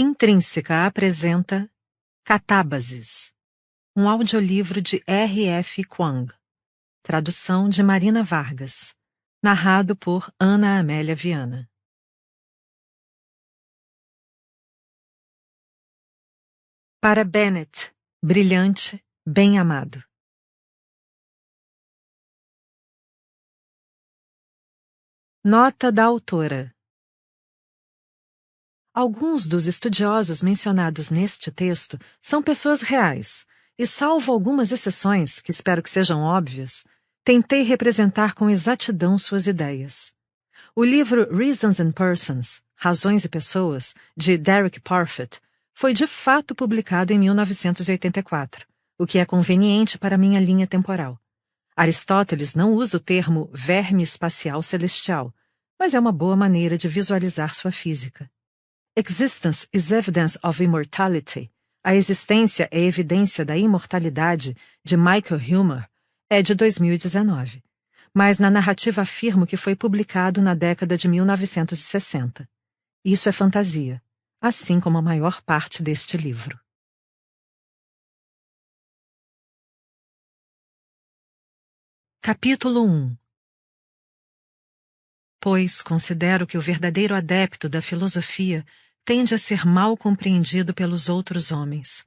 Intrínseca apresenta Catábases, um audiolivro de R.F. Kuang, tradução de Marina Vargas, narrado por Ana Amélia Viana. Para Bennett, brilhante, bem-amado. Nota da autora. Alguns dos estudiosos mencionados neste texto são pessoas reais, e salvo algumas exceções, que espero que sejam óbvias, tentei representar com exatidão suas ideias. O livro Reasons and Persons, Razões e Pessoas, de Derek Parfit, foi de fato publicado em 1984, o que é conveniente para minha linha temporal. Aristóteles não usa o termo verme espacial celestial, mas é uma boa maneira de visualizar sua física. Existence is evidence of immortality. A existência é evidência da imortalidade, de Michael Huemer, é de 2019. Mas na narrativa afirmo que foi publicado na década de 1960. Isso é fantasia, assim como a maior parte deste livro. Capítulo 1. Pois considero que o verdadeiro adepto da filosofia tende a ser mal compreendido pelos outros homens.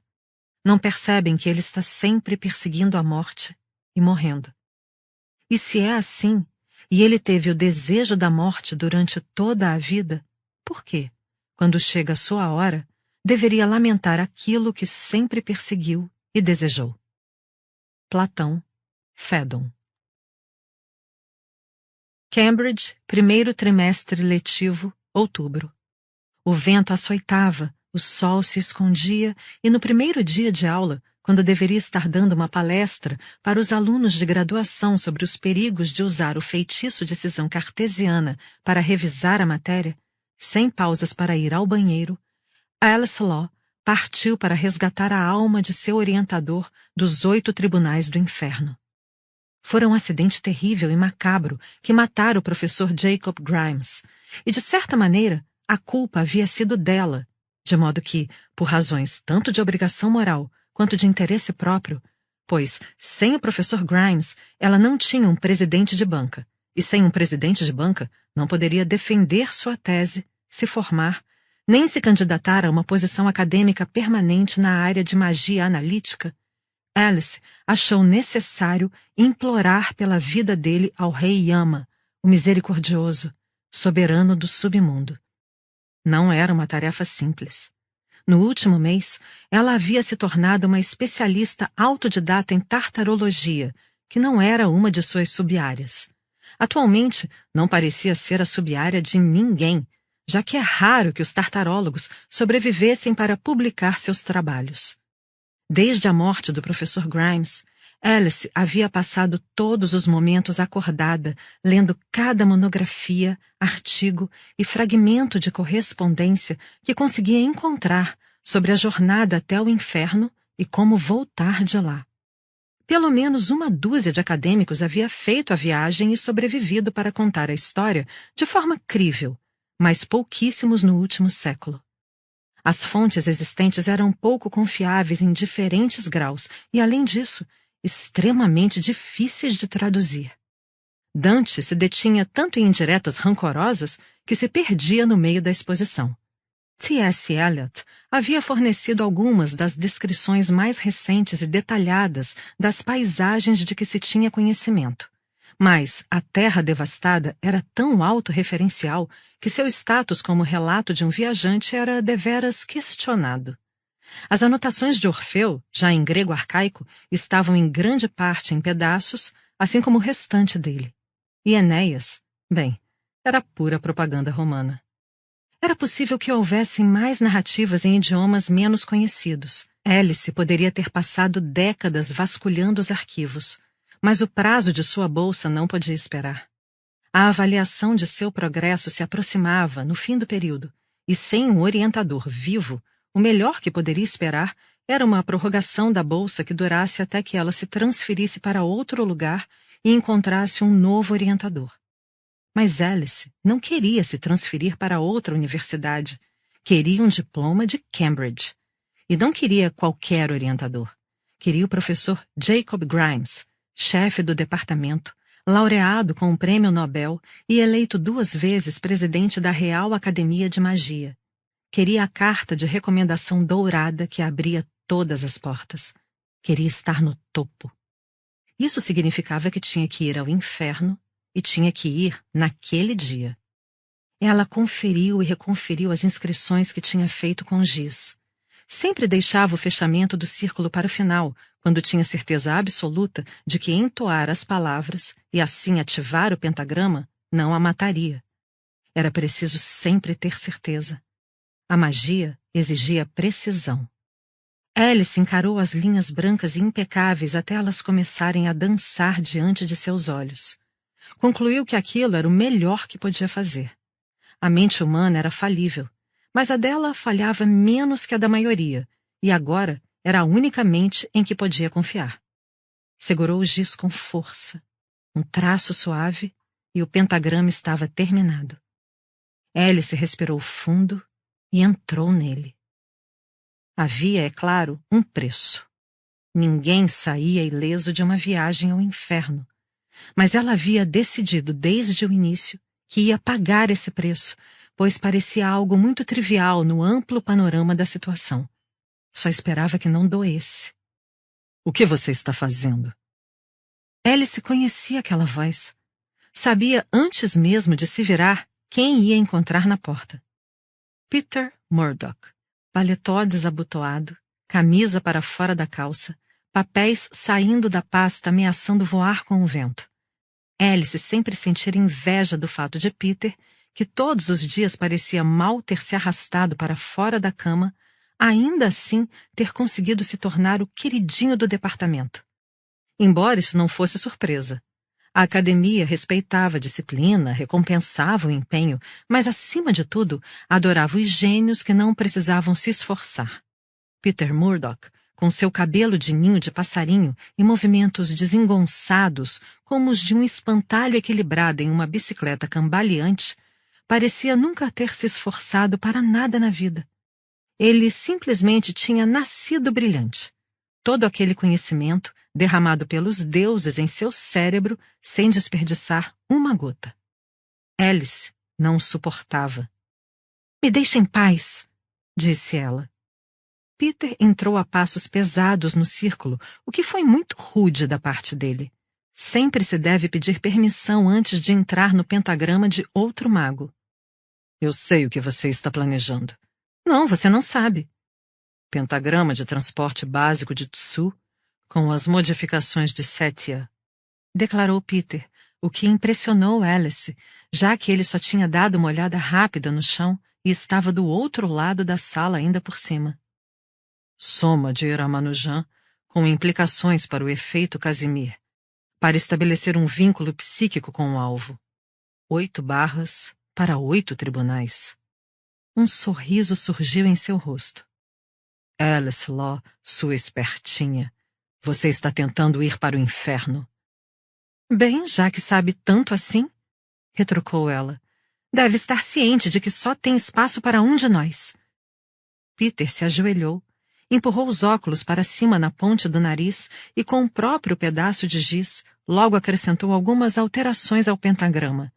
Não percebem que ele está sempre perseguindo a morte e morrendo. E se é assim, e ele teve o desejo da morte durante toda a vida, por quê, quando chega a sua hora, deveria lamentar aquilo que sempre perseguiu e desejou? Platão, Fédon. Cambridge, primeiro trimestre letivo, outubro. O vento açoitava, o sol se escondia e no primeiro dia de aula, quando deveria estar dando uma palestra para os alunos de graduação sobre os perigos de usar o feitiço de cisão cartesiana para revisar a matéria, sem pausas para ir ao banheiro, Alice Law partiu para resgatar a alma de seu orientador dos 8 tribunais do inferno. Fora um acidente terrível e macabro que matara o professor Jacob Grimes, e de certa maneira a culpa havia sido dela, de modo que, por razões tanto de obrigação moral quanto de interesse próprio, pois, sem o professor Grimes, ela não tinha um presidente de banca, e sem um presidente de banca não poderia defender sua tese, se formar, nem se candidatar a uma posição acadêmica permanente na área de magia analítica, Alice achou necessário implorar pela vida dele ao rei Yama, o misericordioso, soberano do submundo. Não era uma tarefa simples. No último mês, ela havia se tornado uma especialista autodidata em tartarologia, que não era uma de suas sub-áreas. Atualmente, não parecia ser a sub-área de ninguém, já que é raro que os tartarólogos sobrevivessem para publicar seus trabalhos. Desde a morte do professor Grimes, Alice havia passado todos os momentos acordada, lendo cada monografia, artigo e fragmento de correspondência que conseguia encontrar sobre a jornada até o inferno e como voltar de lá. Pelo menos uma dúzia de acadêmicos havia feito a viagem e sobrevivido para contar a história de forma crível, mas pouquíssimos no último século. As fontes existentes eram pouco confiáveis em diferentes graus e, além disso, extremamente difíceis de traduzir. Dante se detinha tanto em indiretas rancorosas que se perdia no meio da exposição. T.S. Eliot havia fornecido algumas das descrições mais recentes e detalhadas das paisagens de que se tinha conhecimento. Mas a Terra Devastada era tão autorreferencial que seu status como relato de um viajante era deveras questionado. As anotações de Orfeu, já em grego arcaico, estavam em grande parte em pedaços, assim como o restante dele. E Enéas, bem, era pura propaganda romana. Era possível que houvessem mais narrativas em idiomas menos conhecidos. Alice poderia ter passado décadas vasculhando os arquivos, mas o prazo de sua bolsa não podia esperar. A avaliação de seu progresso se aproximava no fim do período, e sem um orientador vivo, o melhor que poderia esperar era uma prorrogação da bolsa que durasse até que ela se transferisse para outro lugar e encontrasse um novo orientador. Mas Alice não queria se transferir para outra universidade. Queria um diploma de Cambridge. E não queria qualquer orientador. Queria o professor Jacob Grimes, chefe do departamento, laureado com o Prêmio Nobel e eleito 2 vezes presidente da Real Academia de Magia. Queria a carta de recomendação dourada que abria todas as portas. Queria estar no topo. Isso significava que tinha que ir ao inferno e tinha que ir naquele dia. Ela conferiu e reconferiu as inscrições que tinha feito com giz. Sempre deixava o fechamento do círculo para o final, quando tinha certeza absoluta de que entoar as palavras e assim ativar o pentagrama não a mataria. Era preciso sempre ter certeza. A magia exigia precisão. Alice encarou as linhas brancas e impecáveis até elas começarem a dançar diante de seus olhos. Concluiu que aquilo era o melhor que podia fazer. A mente humana era falível, mas a dela falhava menos que a da maioria, e agora era a única mente em que podia confiar. Segurou o giz com força. Um traço suave e o pentagrama estava terminado. Alice respirou fundo e entrou nele. Havia, é claro, um preço. Ninguém saía ileso de uma viagem ao inferno, mas ela havia decidido desde o início que ia pagar esse preço, pois parecia algo muito trivial no amplo panorama da situação. Só esperava que não doesse. O que você está fazendo? Alice conhecia aquela voz. Sabia antes mesmo de se virar quem ia encontrar na porta. Peter Murdoch, paletó desabotoado, camisa para fora da calça, papéis saindo da pasta ameaçando voar com o vento. Alice sempre sentira inveja do fato de Peter, que todos os dias parecia mal ter se arrastado para fora da cama, ainda assim ter conseguido se tornar o queridinho do departamento. Embora isso não fosse surpresa. A academia respeitava a disciplina, recompensava o empenho, mas, acima de tudo, adorava os gênios que não precisavam se esforçar. Peter Murdoch, com seu cabelo de ninho de passarinho e movimentos desengonçados como os de um espantalho equilibrado em uma bicicleta cambaleante, parecia nunca ter se esforçado para nada na vida. Ele simplesmente tinha nascido brilhante. Todo aquele conhecimento derramado pelos deuses em seu cérebro sem desperdiçar uma gota. Alice não o suportava. "Me deixe em paz", disse ela. Peter entrou a passos pesados no círculo, o que foi muito rude da parte dele. Sempre se deve pedir permissão antes de entrar no pentagrama de outro mago. "Eu sei o que você está planejando." "Não, você não sabe." "Pentagrama de transporte básico de Tsu, com as modificações de Setia", declarou Peter, o que impressionou Alice, já que ele só tinha dado uma olhada rápida no chão e estava do outro lado da sala ainda por cima. "Soma de Ramanujan, com implicações para o efeito Casimir, para estabelecer um vínculo psíquico com o alvo. 8 barras para 8 tribunais." Um sorriso surgiu em seu rosto. "Alice Law, sua espertinha. Você está tentando ir para o inferno." "Bem, já que sabe tanto assim", retrucou ela, "deve estar ciente de que só tem espaço para um de nós." Peter se ajoelhou, empurrou os óculos para cima na ponte do nariz e, com o próprio pedaço de giz, logo acrescentou algumas alterações ao pentagrama.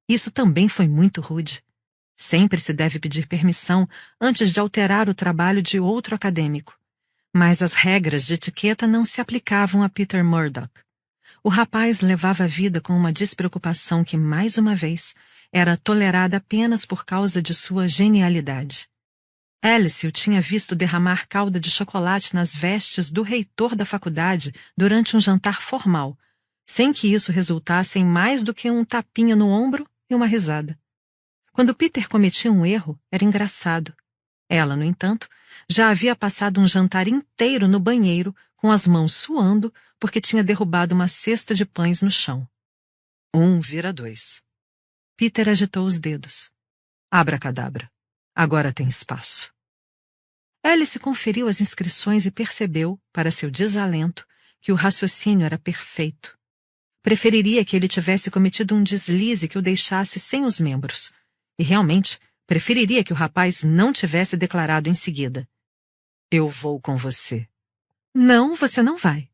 Isso também foi muito rude. Sempre se deve pedir permissão antes de alterar o trabalho de outro acadêmico. Mas as regras de etiqueta não se aplicavam a Peter Murdoch. O rapaz levava a vida com uma despreocupação que, mais uma vez, era tolerada apenas por causa de sua genialidade. Alice o tinha visto derramar calda de chocolate nas vestes do reitor da faculdade durante um jantar formal, sem que isso resultasse em mais do que um tapinha no ombro e uma risada. Quando Peter cometia um erro, era engraçado. Ela, no entanto, já havia passado um jantar inteiro no banheiro, com as mãos suando, porque tinha derrubado uma cesta de pães no chão. 1 vira 2. Peter agitou os dedos. Abracadabra. Agora tem espaço. Alice conferiu as inscrições e percebeu, para seu desalento, que o raciocínio era perfeito. Preferiria que ele tivesse cometido um deslize que o deixasse sem os membros. E realmente Preferiria que o rapaz não tivesse declarado em seguida: "Eu vou com você." "Não, você não vai."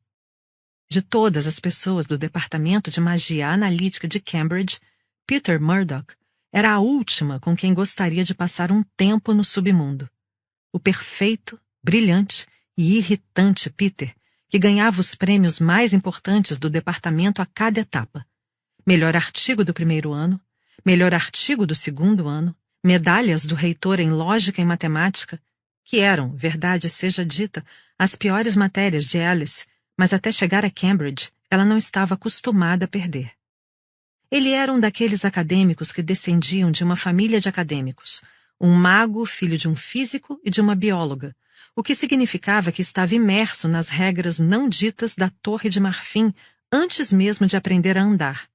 De todas as pessoas do Departamento de Magia Analítica de Cambridge, Peter Murdoch era a última com quem gostaria de passar um tempo no submundo. O perfeito, brilhante e irritante Peter, que ganhava os prêmios mais importantes do departamento a cada etapa. Melhor artigo do primeiro ano, melhor artigo do segundo ano, medalhas do reitor em lógica e matemática, que eram, verdade seja dita, as piores matérias de Alice, mas até chegar a Cambridge, ela não estava acostumada a perder. Ele era um daqueles acadêmicos que descendiam de uma família de acadêmicos, um mago, filho de um físico e de uma bióloga, o que significava que estava imerso nas regras não ditas da Torre de Marfim antes mesmo de aprender a andar.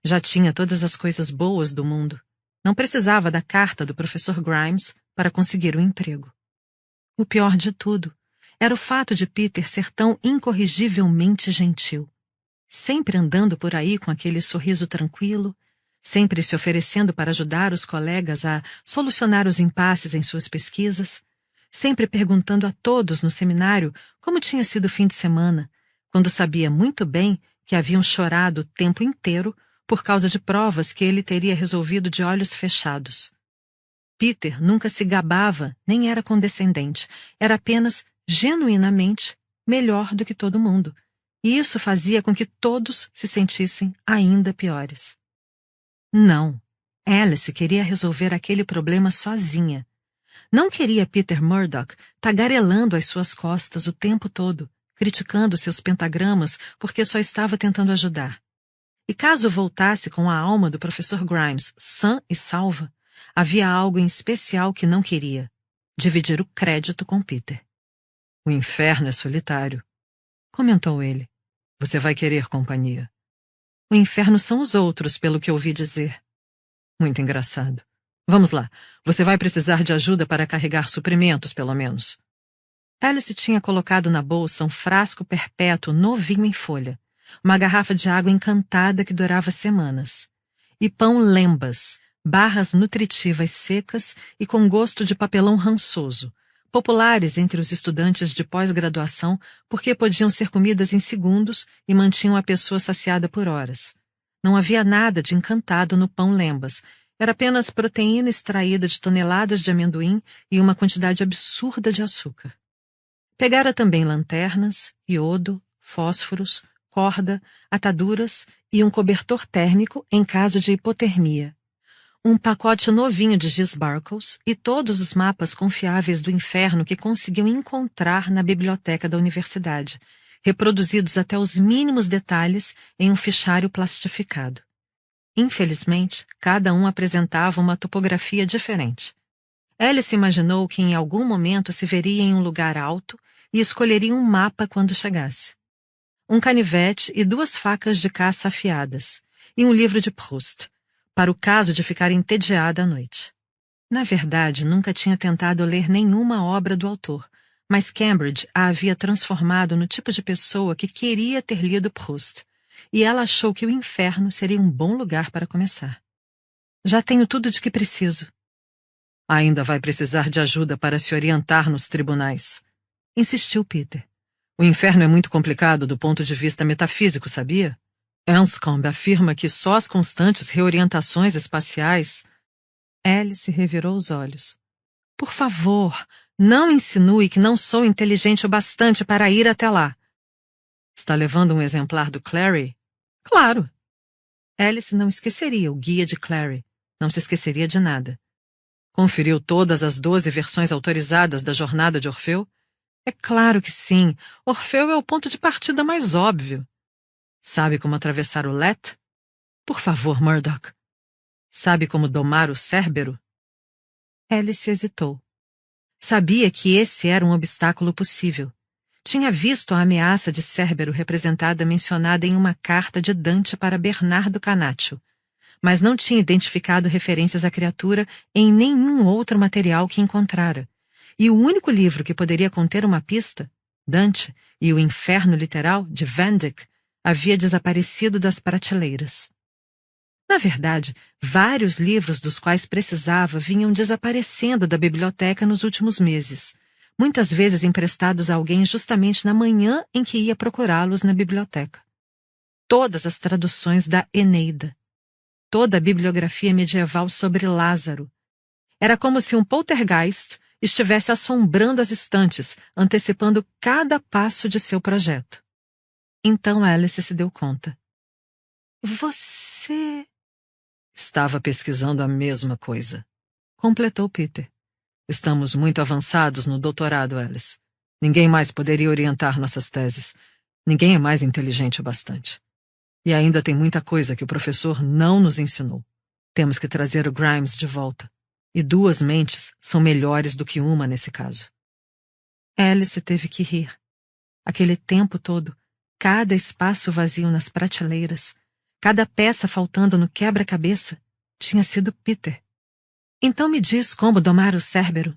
Já tinha todas as coisas boas do mundo. Não precisava da carta do professor Grimes para conseguir um emprego. O pior de tudo era o fato de Peter ser tão incorrigivelmente gentil. Sempre andando por aí com aquele sorriso tranquilo, sempre se oferecendo para ajudar os colegas a solucionar os impasses em suas pesquisas, sempre perguntando a todos no seminário como tinha sido o fim de semana, quando sabia muito bem que haviam chorado o tempo inteiro por causa de provas que ele teria resolvido de olhos fechados. Peter nunca se gabava nem era condescendente, era apenas, genuinamente, melhor do que todo mundo, e isso fazia com que todos se sentissem ainda piores. Não, Alice queria resolver aquele problema sozinha. Não queria Peter Murdoch tagarelando às suas costas o tempo todo, criticando seus pentagramas porque só estava tentando ajudar. E caso voltasse com a alma do professor Grimes sã e salva, havia algo em especial que não queria: dividir o crédito com Peter. "O inferno é solitário", comentou ele. "Você vai querer companhia." "O inferno são os outros, pelo que ouvi dizer." "Muito engraçado. Vamos lá, você vai precisar de ajuda para carregar suprimentos, pelo menos." Alice tinha colocado na bolsa um frasco perpétuo novinho em folha, uma garrafa de água encantada que durava semanas, e pão lembas, barras nutritivas secas e com gosto de papelão rançoso, populares entre os estudantes de pós-graduação porque podiam ser comidas em segundos e mantinham a pessoa saciada por horas. Não havia nada de encantado no pão lembas, era apenas proteína extraída de toneladas de amendoim e uma quantidade absurda de açúcar. Pegara também lanternas, iodo, fósforos, corda, ataduras e um cobertor térmico em caso de hipotermia. Um pacote novinho de Gisbarkles e todos os mapas confiáveis do inferno que conseguiu encontrar na biblioteca da universidade, reproduzidos até os mínimos detalhes em um fichário plastificado. Infelizmente, cada um apresentava uma topografia diferente. Alice imaginou que em algum momento se veria em um lugar alto e escolheria um mapa quando chegasse. Um canivete e 2 facas de caça afiadas, e um livro de Proust, para o caso de ficar entediada à noite. Na verdade, nunca tinha tentado ler nenhuma obra do autor, mas Cambridge a havia transformado no tipo de pessoa que queria ter lido Proust, e ela achou que o inferno seria um bom lugar para começar. "Já tenho tudo de que preciso." "Ainda vai precisar de ajuda para se orientar nos tribunais", insistiu Peter. "O inferno é muito complicado do ponto de vista metafísico, sabia? Anscombe afirma que só as constantes reorientações espaciais..." Alice revirou os olhos. "Por favor, não insinue que não sou inteligente o bastante para ir até lá." "Está levando um exemplar do Clary?" "Claro." Alice não esqueceria o guia de Clary, não se esqueceria de nada. "Conferiu todas as 12 versões autorizadas da Jornada de Orfeu?" "É claro que sim. Orfeu é o ponto de partida mais óbvio." "Sabe como atravessar o Let?" "Por favor, Murdoch." "Sabe como domar o Cérbero?" Alice hesitou. Sabia que esse era um obstáculo possível. Tinha visto a ameaça de Cérbero representada mencionada em uma carta de Dante para Bernardo Canaccio, mas não tinha identificado referências à criatura em nenhum outro material que encontrara. E o único livro que poderia conter uma pista, Dante e o Inferno Literal, de Van Dyck, havia desaparecido das prateleiras. Na verdade, vários livros dos quais precisava vinham desaparecendo da biblioteca nos últimos meses, muitas vezes emprestados a alguém justamente na manhã em que ia procurá-los na biblioteca. Todas as traduções da Eneida, toda a bibliografia medieval sobre Lázaro. Era como se um poltergeist estivesse assombrando as estantes, antecipando cada passo de seu projeto. Então Alice se deu conta. Você... Estava pesquisando a mesma coisa, completou Peter. Estamos muito avançados no doutorado, Alice. Ninguém mais poderia orientar nossas teses. Ninguém é mais inteligente o bastante. E ainda tem muita coisa que o professor não nos ensinou. Temos que trazer o Grimes de volta. E 2 mentes são melhores do que uma nesse caso. Alice teve que rir. Aquele tempo todo, cada espaço vazio nas prateleiras, cada peça faltando no quebra-cabeça, tinha sido Peter. Então me diz como domar o Cérbero.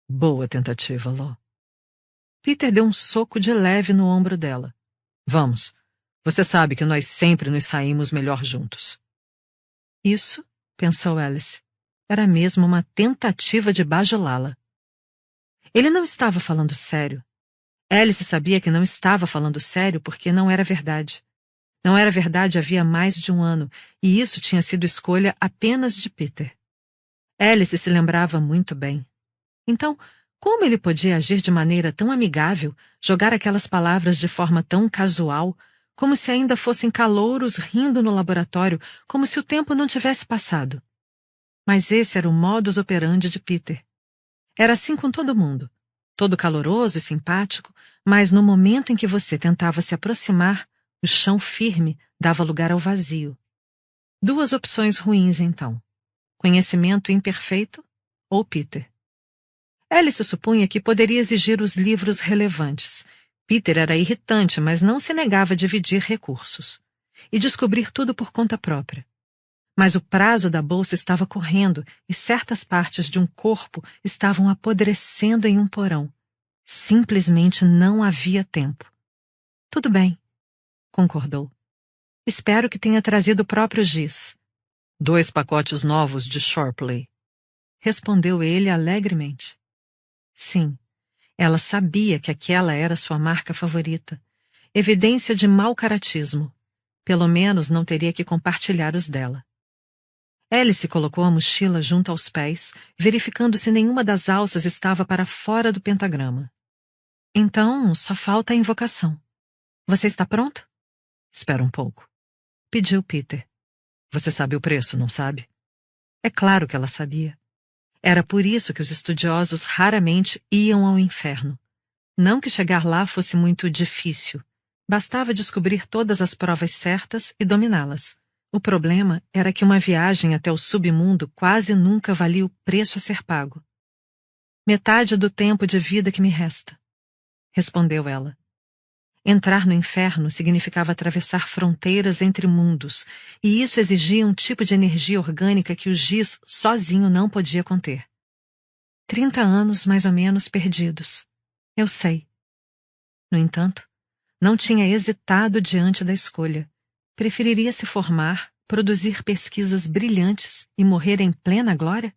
Boa tentativa, Ló. Peter deu um soco de leve no ombro dela. Vamos. Você sabe que nós sempre nos saímos melhor juntos. Isso, pensou Alice, era mesmo uma tentativa de bajulá-la. Ele não estava falando sério. Alice sabia que não estava falando sério porque não era verdade. Não era verdade havia mais de 1 ano, e isso tinha sido escolha apenas de Peter. Alice se lembrava muito bem. Então, como ele podia agir de maneira tão amigável, jogar aquelas palavras de forma tão casual, como se ainda fossem calouros rindo no laboratório, como se o tempo não tivesse passado? Mas esse era o modus operandi de Peter. Era assim com todo mundo, todo caloroso e simpático, mas no momento em que você tentava se aproximar, o chão firme dava lugar ao vazio. 2 opções ruins, então. Conhecimento imperfeito ou Peter. Alice supunha que poderia exigir os livros relevantes. Peter era irritante, mas não se negava a dividir recursos. E descobrir tudo por conta própria. Mas o prazo da bolsa estava correndo e certas partes de um corpo estavam apodrecendo em um porão. Simplesmente não havia tempo. Tudo bem, concordou. Espero que tenha trazido o próprio giz. 2 pacotes novos de Shorpley. Respondeu ele alegremente. Sim, ela sabia que aquela era sua marca favorita. Evidência de mau caratismo. Pelo menos não teria que compartilhar os dela. Alice colocou a mochila junto aos pés, verificando se nenhuma das alças estava para fora do pentagrama. Então, só falta a invocação. Você está pronto? Espera um pouco. Pediu Peter. Você sabe o preço, não sabe? É claro que ela sabia. Era por isso que os estudiosos raramente iam ao inferno. Não que chegar lá fosse muito difícil. Bastava descobrir todas as provas certas e dominá-las. O problema era que uma viagem até o submundo quase nunca valia o preço a ser pago. Metade do tempo de vida que me resta, respondeu ela. Entrar no inferno significava atravessar fronteiras entre mundos, e isso exigia um tipo de energia orgânica que o giz sozinho não podia conter. 30 anos, mais ou menos, perdidos. Eu sei. No entanto, não tinha hesitado diante da escolha. Preferiria se formar, produzir pesquisas brilhantes e morrer em plena glória?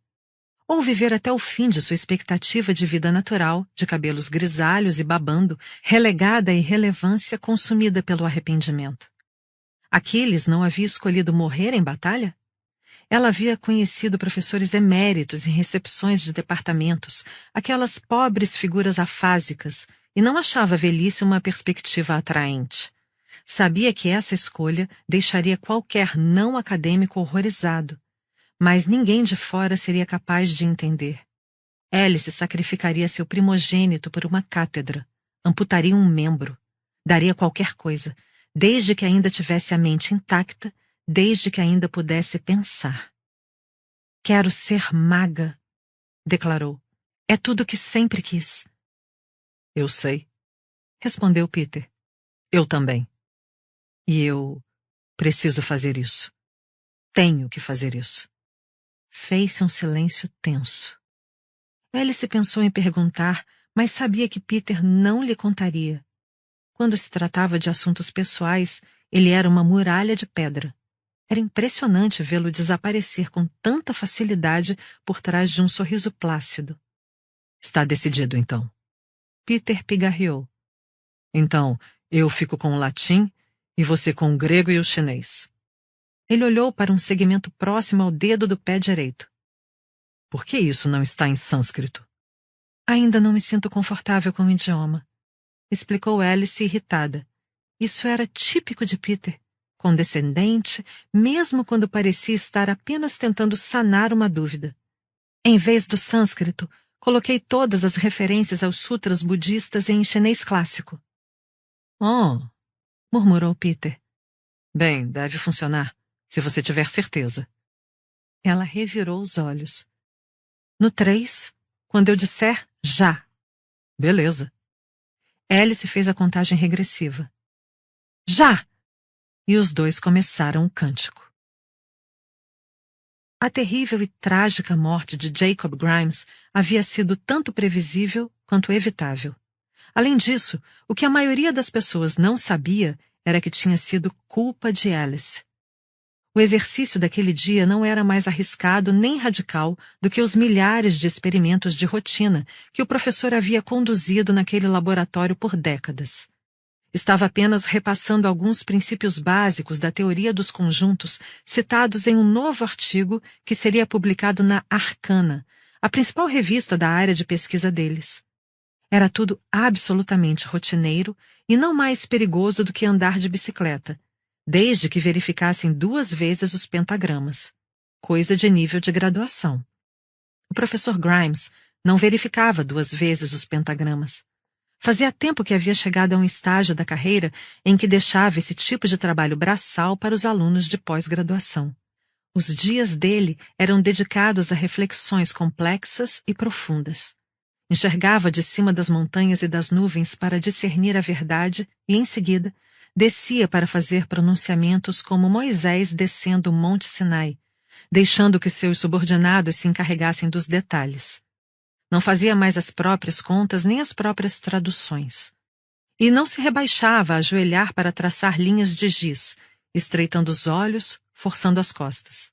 Ou viver até o fim de sua expectativa de vida natural, de cabelos grisalhos e babando, relegada à irrelevância consumida pelo arrependimento? Aquiles não havia escolhido morrer em batalha? Ela havia conhecido professores eméritos em recepções de departamentos, aquelas pobres figuras afásicas, e não achava a velhice uma perspectiva atraente. Sabia que essa escolha deixaria qualquer não acadêmico horrorizado, mas ninguém de fora seria capaz de entender. Alice sacrificaria seu primogênito por uma cátedra, amputaria um membro, daria qualquer coisa, desde que ainda tivesse a mente intacta, desde que ainda pudesse pensar. Quero ser maga, declarou. É tudo o que sempre quis. Eu sei, respondeu Peter. Eu também. E eu preciso fazer isso. Tenho que fazer isso. Fez-se um silêncio tenso. Alice pensou em perguntar, mas sabia que Peter não lhe contaria. Quando se tratava de assuntos pessoais, ele era uma muralha de pedra. Era impressionante vê-lo desaparecer com tanta facilidade por trás de um sorriso plácido. Está decidido, então. Peter pigarreou. Então, eu fico com o latim e você com o grego e o chinês. Ele olhou para um segmento próximo ao dedo do pé direito. Por que isso não está em sânscrito? Ainda não me sinto confortável com o idioma, explicou Alice irritada. Isso era típico de Peter, condescendente, mesmo quando parecia estar apenas tentando sanar uma dúvida. Em vez do sânscrito, coloquei todas as referências aos sutras budistas em chinês clássico. Oh, murmurou Peter. Bem, deve funcionar, se você tiver certeza. Ela revirou os olhos. No 3, quando eu disser já. Beleza. Alice fez a contagem regressiva. Já! E os dois começaram o cântico. A terrível e trágica morte de Jacob Grimes havia sido tanto previsível quanto evitável. Além disso, o que a maioria das pessoas não sabia era que tinha sido culpa de Alice. O exercício daquele dia não era mais arriscado nem radical do que os milhares de experimentos de rotina que o professor havia conduzido naquele laboratório por décadas. Estava apenas repassando alguns princípios básicos da teoria dos conjuntos citados em um novo artigo que seria publicado na Arcana, a principal revista da área de pesquisa deles. Era tudo absolutamente rotineiro e não mais perigoso do que andar de bicicleta, desde que verificassem 2 vezes os pentagramas, coisa de nível de graduação. O professor Grimes não verificava 2 vezes os pentagramas. Fazia tempo que havia chegado a um estágio da carreira em que deixava esse tipo de trabalho braçal para os alunos de pós-graduação. Os dias dele eram dedicados a reflexões complexas e profundas. Enxergava de cima das montanhas e das nuvens para discernir a verdade e, em seguida, descia para fazer pronunciamentos como Moisés descendo o Monte Sinai, deixando que seus subordinados se encarregassem dos detalhes. Não fazia mais as próprias contas nem as próprias traduções. E não se rebaixava a ajoelhar para traçar linhas de giz, estreitando os olhos, forçando as costas.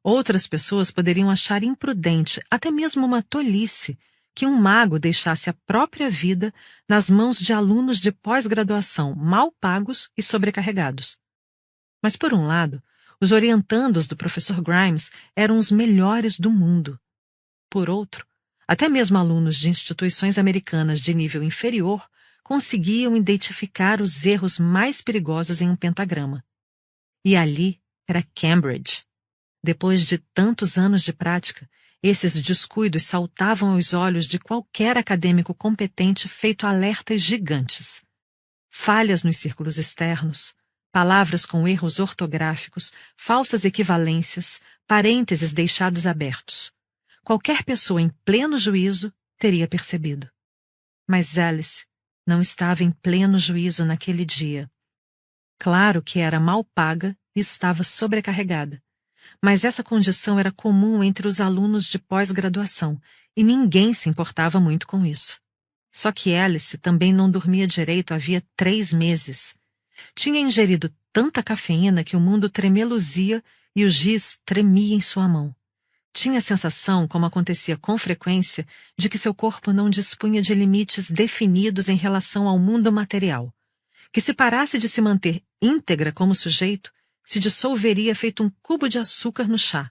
Outras pessoas poderiam achar imprudente, até mesmo uma tolice, que um mago deixasse a própria vida nas mãos de alunos de pós-graduação mal pagos e sobrecarregados. Mas, por um lado, os orientandos do professor Grimes eram os melhores do mundo. Por outro, até mesmo alunos de instituições americanas de nível inferior conseguiam identificar os erros mais perigosos em um pentagrama. E ali era Cambridge. Depois de tantos anos de prática, esses descuidos saltavam aos olhos de qualquer acadêmico competente feito alertas gigantes. Falhas nos círculos externos, palavras com erros ortográficos, falsas equivalências, parênteses deixados abertos. Qualquer pessoa em pleno juízo teria percebido. Mas Alice não estava em pleno juízo naquele dia. Claro que era mal paga e estava sobrecarregada. Mas essa condição era comum entre os alunos de pós-graduação e ninguém se importava muito com isso. Só que Alice também não dormia direito havia 3 meses. Tinha ingerido tanta cafeína que o mundo tremeluzia e o giz tremia em sua mão. Tinha a sensação, como acontecia com frequência, de que seu corpo não dispunha de limites definidos em relação ao mundo material, que se parasse de se manter íntegra como sujeito, se dissolveria feito um cubo de açúcar no chá.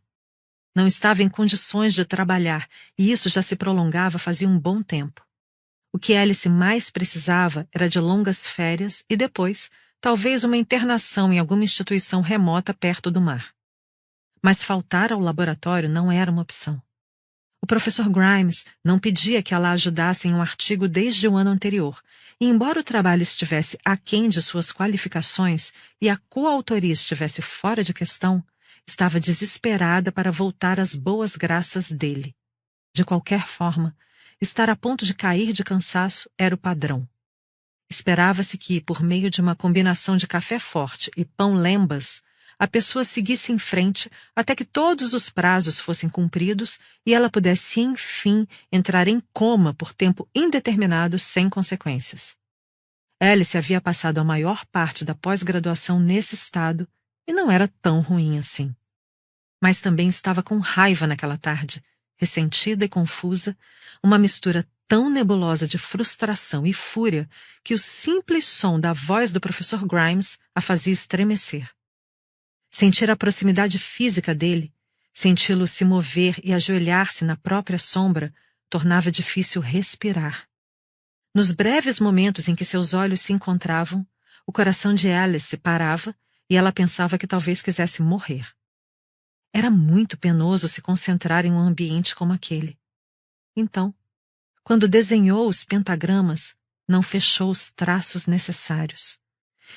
Não estava em condições de trabalhar, e isso já se prolongava fazia um bom tempo. O que Alice mais precisava era de longas férias e depois, talvez uma internação em alguma instituição remota perto do mar. Mas faltar ao laboratório não era uma opção. O professor Grimes não pedia que ela ajudasse em um artigo desde o ano anterior, e embora o trabalho estivesse aquém de suas qualificações e a coautoria estivesse fora de questão, estava desesperada para voltar às boas graças dele. De qualquer forma, estar a ponto de cair de cansaço era o padrão. Esperava-se que, por meio de uma combinação de café forte e pão lembas, a pessoa seguisse em frente até que todos os prazos fossem cumpridos e ela pudesse, enfim, entrar em coma por tempo indeterminado sem consequências. Alice havia passado a maior parte da pós-graduação nesse estado e não era tão ruim assim. Mas também estava com raiva naquela tarde, ressentida e confusa, uma mistura tão nebulosa de frustração e fúria que o simples som da voz do professor Grimes a fazia estremecer. Sentir a proximidade física dele, senti-lo se mover e ajoelhar-se na própria sombra, tornava difícil respirar. Nos breves momentos em que seus olhos se encontravam, o coração de Alice parava e ela pensava que talvez quisesse morrer. Era muito penoso se concentrar em um ambiente como aquele. Então, quando desenhou os pentagramas, não fechou os traços necessários.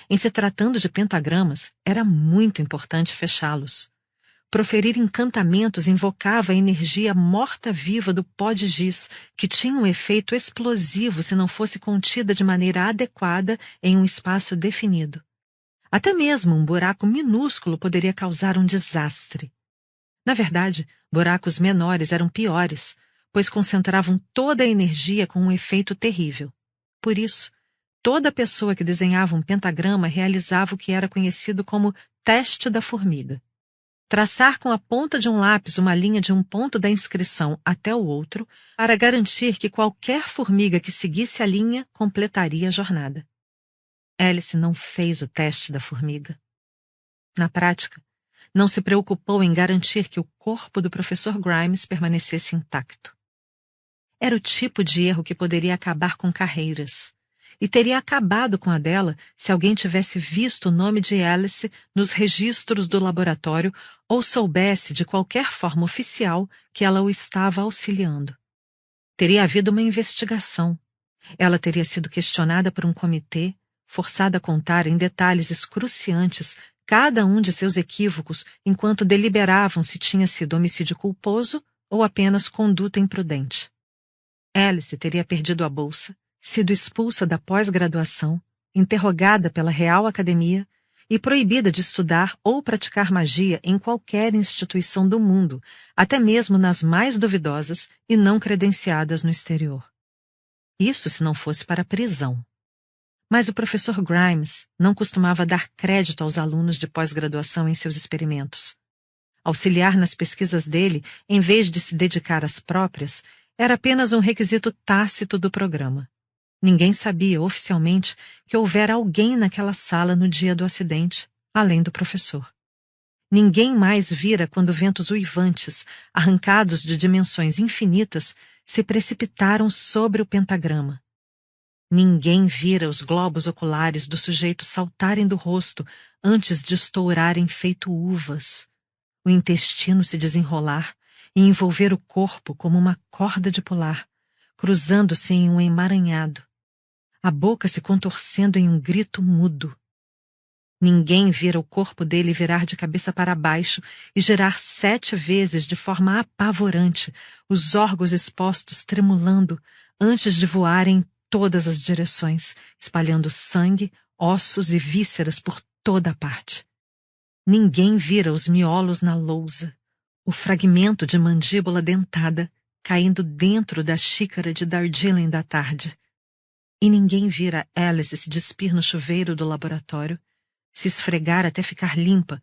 Em se tratando de pentagramas, era muito importante fechá-los. Proferir encantamentos invocava a energia morta-viva do pó de giz, que tinha um efeito explosivo se não fosse contida de maneira adequada em um espaço definido. Até mesmo um buraco minúsculo poderia causar um desastre. Na verdade, buracos menores eram piores, pois concentravam toda a energia com um efeito terrível. Por isso, toda pessoa que desenhava um pentagrama realizava o que era conhecido como teste da formiga. Traçar com a ponta de um lápis uma linha de um ponto da inscrição até o outro, para garantir que qualquer formiga que seguisse a linha completaria a jornada. Alice não fez o teste da formiga. Na prática, não se preocupou em garantir que o corpo do professor Grimes permanecesse intacto. Era o tipo de erro que poderia acabar com carreiras, e teria acabado com a dela se alguém tivesse visto o nome de Alice nos registros do laboratório ou soubesse de qualquer forma oficial que ela o estava auxiliando. Teria havido uma investigação. Ela teria sido questionada por um comitê, forçada a contar em detalhes excruciantes cada um de seus equívocos enquanto deliberavam se tinha sido homicídio culposo ou apenas conduta imprudente. Alice teria perdido a bolsa, sido expulsa da pós-graduação, interrogada pela Real Academia e proibida de estudar ou praticar magia em qualquer instituição do mundo, até mesmo nas mais duvidosas e não credenciadas no exterior. Isso se não fosse para a prisão. Mas o professor Grimes não costumava dar crédito aos alunos de pós-graduação em seus experimentos. Auxiliar nas pesquisas dele, em vez de se dedicar às próprias, era apenas um requisito tácito do programa. Ninguém sabia oficialmente que houvera alguém naquela sala no dia do acidente, além do professor. Ninguém mais vira quando ventos uivantes, arrancados de dimensões infinitas, se precipitaram sobre o pentagrama. Ninguém vira os globos oculares do sujeito saltarem do rosto antes de estourarem feito uvas, o intestino se desenrolar e envolver o corpo como uma corda de pular, cruzando-se em um emaranhado, a boca se contorcendo em um grito mudo. Ninguém vira o corpo dele virar de cabeça para baixo e girar 7 vezes de forma apavorante, os órgãos expostos tremulando antes de voarem em todas as direções, espalhando sangue, ossos e vísceras por toda a parte. Ninguém vira os miolos na lousa, o fragmento de mandíbula dentada caindo dentro da xícara de Darjeeling da tarde. E ninguém vira Alice se despir no chuveiro do laboratório, se esfregar até ficar limpa,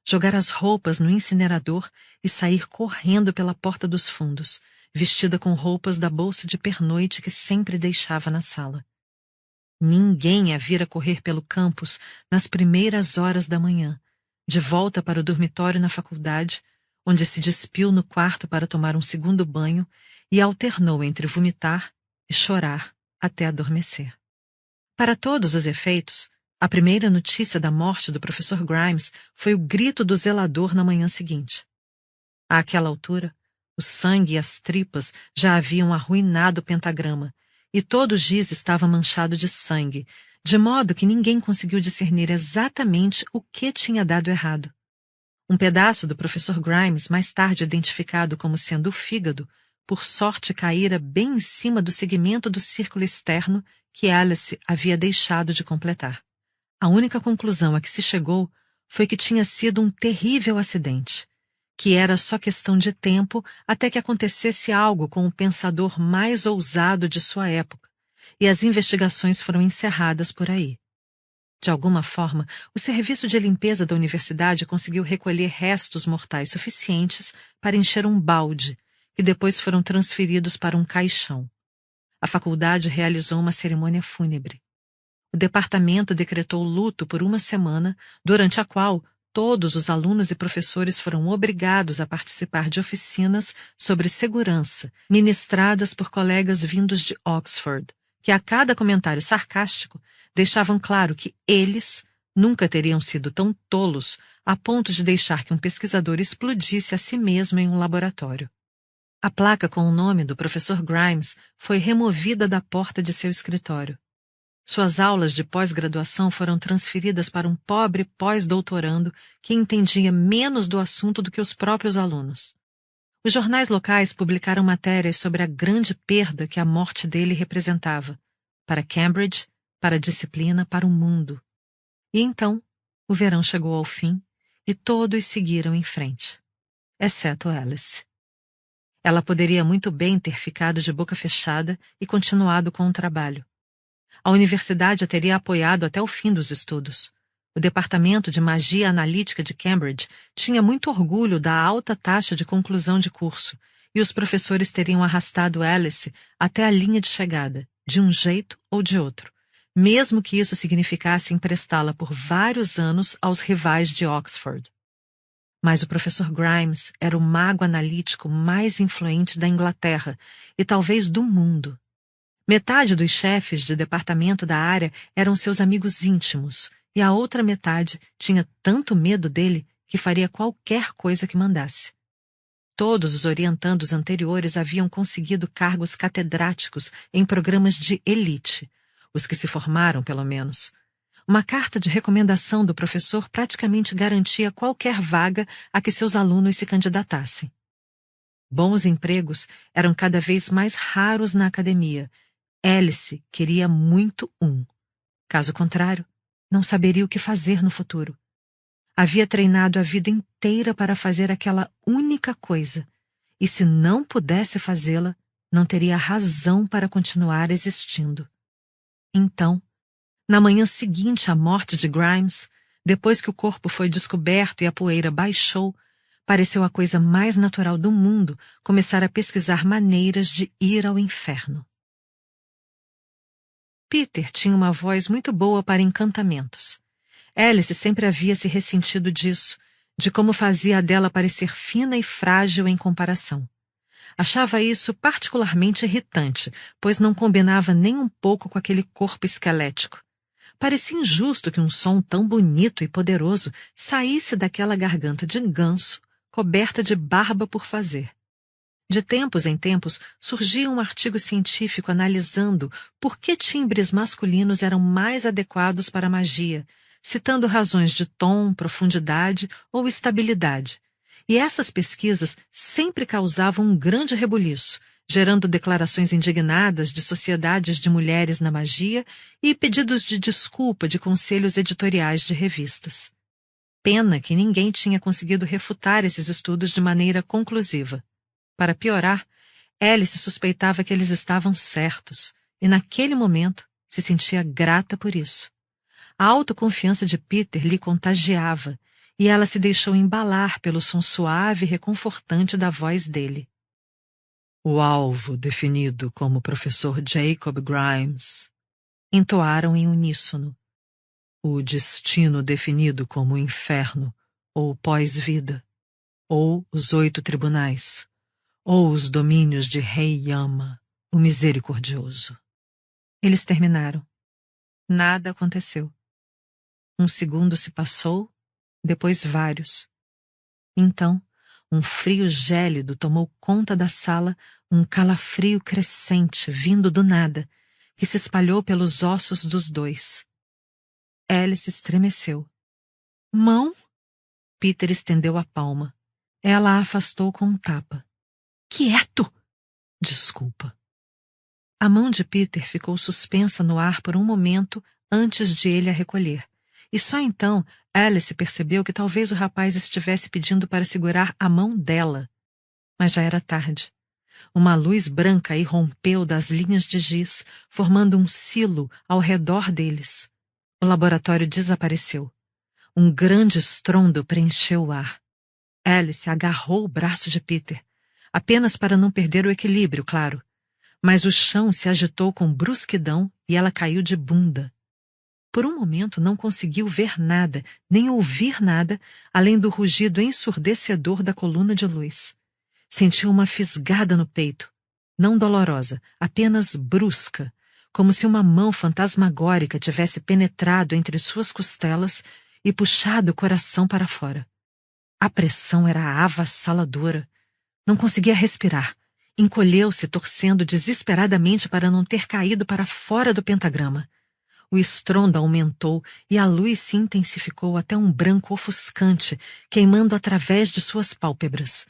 jogar as roupas no incinerador e sair correndo pela porta dos fundos, vestida com roupas da bolsa de pernoite que sempre deixava na sala. Ninguém a vira correr pelo campus nas primeiras horas da manhã, de volta para o dormitório na faculdade, onde se despiu no quarto para tomar um segundo banho e alternou entre vomitar e chorar até adormecer. Para todos os efeitos, a primeira notícia da morte do professor Grimes foi o grito do zelador na manhã seguinte. Àquela altura, o sangue e as tripas já haviam arruinado o pentagrama, e todo o giz estava manchado de sangue, de modo que ninguém conseguiu discernir exatamente o que tinha dado errado. Um pedaço do professor Grimes, mais tarde identificado como sendo o fígado, por sorte caíra bem em cima do segmento do círculo externo que Alice havia deixado de completar. A única conclusão a que se chegou foi que tinha sido um terrível acidente, que era só questão de tempo até que acontecesse algo com o pensador mais ousado de sua época, e as investigações foram encerradas por aí. De alguma forma, o serviço de limpeza da universidade conseguiu recolher restos mortais suficientes para encher um balde, que depois foram transferidos para um caixão. A faculdade realizou uma cerimônia fúnebre. O departamento decretou luto por uma semana, durante a qual todos os alunos e professores foram obrigados a participar de oficinas sobre segurança, ministradas por colegas vindos de Oxford, que a cada comentário sarcástico deixavam claro que eles nunca teriam sido tão tolos a ponto de deixar que um pesquisador explodisse a si mesmo em um laboratório. A placa com o nome do professor Grimes foi removida da porta de seu escritório. Suas aulas de pós-graduação foram transferidas para um pobre pós-doutorando que entendia menos do assunto do que os próprios alunos. Os jornais locais publicaram matérias sobre a grande perda que a morte dele representava, para Cambridge, para a disciplina, para o mundo. E então, o verão chegou ao fim e todos seguiram em frente, exceto Alice. Ela poderia muito bem ter ficado de boca fechada e continuado com o trabalho. A universidade a teria apoiado até o fim dos estudos. O Departamento de Magia Analítica de Cambridge tinha muito orgulho da alta taxa de conclusão de curso, e os professores teriam arrastado Alice até a linha de chegada, de um jeito ou de outro, mesmo que isso significasse emprestá-la por vários anos aos rivais de Oxford. Mas o professor Grimes era o mago analítico mais influente da Inglaterra e talvez do mundo. Metade dos chefes de departamento da área eram seus amigos íntimos, e a outra metade tinha tanto medo dele que faria qualquer coisa que mandasse. Todos os orientandos anteriores haviam conseguido cargos catedráticos em programas de elite, os que se formaram, pelo menos. Uma carta de recomendação do professor praticamente garantia qualquer vaga a que seus alunos se candidatassem. Bons empregos eram cada vez mais raros na academia. Alice queria muito um. Caso contrário, não saberia o que fazer no futuro. Havia treinado a vida inteira para fazer aquela única coisa, e se não pudesse fazê-la, não teria razão para continuar existindo. Então, na manhã seguinte à morte de Grimes, depois que o corpo foi descoberto e a poeira baixou, pareceu a coisa mais natural do mundo começar a pesquisar maneiras de ir ao inferno. Peter tinha uma voz muito boa para encantamentos. Alice sempre havia se ressentido disso, de como fazia a dela parecer fina e frágil em comparação. Achava isso particularmente irritante, pois não combinava nem um pouco com aquele corpo esquelético. Parecia injusto que um som tão bonito e poderoso saísse daquela garganta de ganso, coberta de barba por fazer. De tempos em tempos, surgia um artigo científico analisando por que timbres masculinos eram mais adequados para a magia, citando razões de tom, profundidade ou estabilidade. E essas pesquisas sempre causavam um grande rebuliço, gerando declarações indignadas de sociedades de mulheres na magia e pedidos de desculpa de conselhos editoriais de revistas. Pena que ninguém tinha conseguido refutar esses estudos de maneira conclusiva. Para piorar, Alice suspeitava que eles estavam certos, e naquele momento se sentia grata por isso. A autoconfiança de Peter lhe contagiava, e ela se deixou embalar pelo som suave e reconfortante da voz dele. O alvo definido como professor Jacob Grimes, entoaram em uníssono. O destino definido como o inferno, ou pós-vida, ou os 8 tribunais, ou os domínios de Rei Yama, o misericordioso. Eles terminaram. Nada aconteceu. Um segundo se passou, depois vários. Então, um frio gélido tomou conta da sala, um calafrio crescente, vindo do nada, que se espalhou pelos ossos dos dois. Alice estremeceu. Mão? Peter estendeu a palma. Ela a afastou com um tapa. Quieto! Desculpa. A mão de Peter ficou suspensa no ar por um momento antes de ele a recolher. E só então Alice percebeu que talvez o rapaz estivesse pedindo para segurar a mão dela. Mas já era tarde. Uma luz branca irrompeu das linhas de giz, formando um silo ao redor deles. O laboratório desapareceu. Um grande estrondo preencheu o ar. Alice agarrou o braço de Peter, apenas para não perder o equilíbrio, claro. Mas o chão se agitou com brusquidão e ela caiu de bunda. Por um momento não conseguiu ver nada, nem ouvir nada, além do rugido ensurdecedor da coluna de luz. Sentiu uma fisgada no peito, não dolorosa, apenas brusca, como se uma mão fantasmagórica tivesse penetrado entre suas costelas e puxado o coração para fora. A pressão era avassaladora. Não conseguia respirar. Encolheu-se, torcendo desesperadamente para não ter caído para fora do pentagrama. O estrondo aumentou e a luz se intensificou até um branco ofuscante, queimando através de suas pálpebras.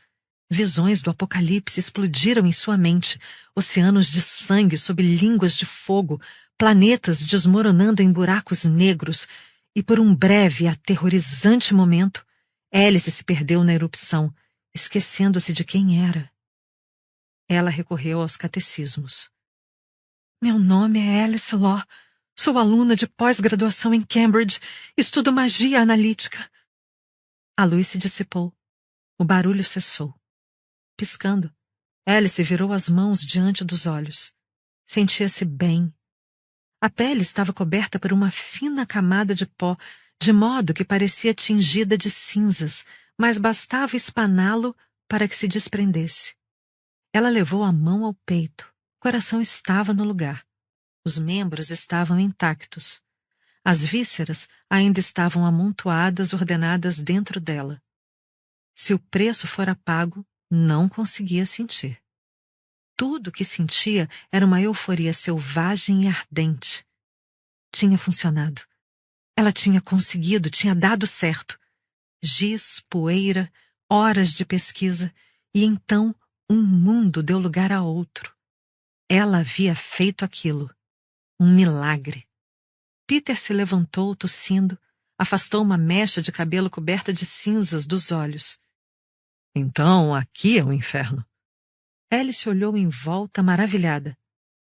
Visões do apocalipse explodiram em sua mente, oceanos de sangue sob línguas de fogo, planetas desmoronando em buracos negros, e por um breve e aterrorizante momento, Alice se perdeu na erupção, esquecendo-se de quem era. Ela recorreu aos catecismos. Meu nome é Alice Law. Sou aluna de pós-graduação em Cambridge. Estudo magia analítica. A luz se dissipou. O barulho cessou. Piscando, Alice virou as mãos diante dos olhos. Sentia-se bem. A pele estava coberta por uma fina camada de pó, de modo que parecia tingida de cinzas, mas bastava espaná-lo para que se desprendesse. Ela levou a mão ao peito. O coração estava no lugar. Os membros estavam intactos. As vísceras ainda estavam amontoadas, ordenadas dentro dela. Se o preço fora pago, não conseguia sentir. Tudo o que sentia era uma euforia selvagem e ardente. Tinha funcionado. Ela tinha conseguido, tinha dado certo. Giz, poeira, horas de pesquisa, e então um mundo deu lugar a outro. Ela havia feito aquilo. Um milagre. Peter se levantou, tossindo, afastou uma mecha de cabelo coberta de cinzas dos olhos. Então, aqui é o inferno. Alice olhou em volta, maravilhada.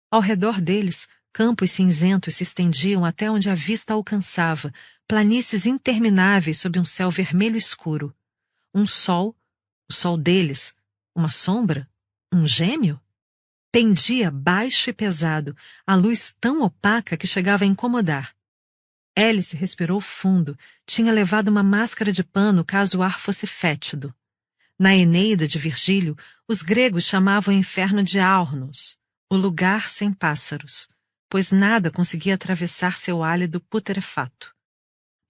Ao redor deles, campos cinzentos se estendiam até onde a vista alcançava, planícies intermináveis sob um céu vermelho escuro. Um sol, o sol deles, uma sombra, um gêmeo? Pendia baixo e pesado, a luz tão opaca que chegava a incomodar. Alice respirou fundo, tinha levado uma máscara de pano caso o ar fosse fétido. Na Eneida de Virgílio, os gregos chamavam o inferno de Aornos, o lugar sem pássaros, pois nada conseguia atravessar seu hálito putrefato.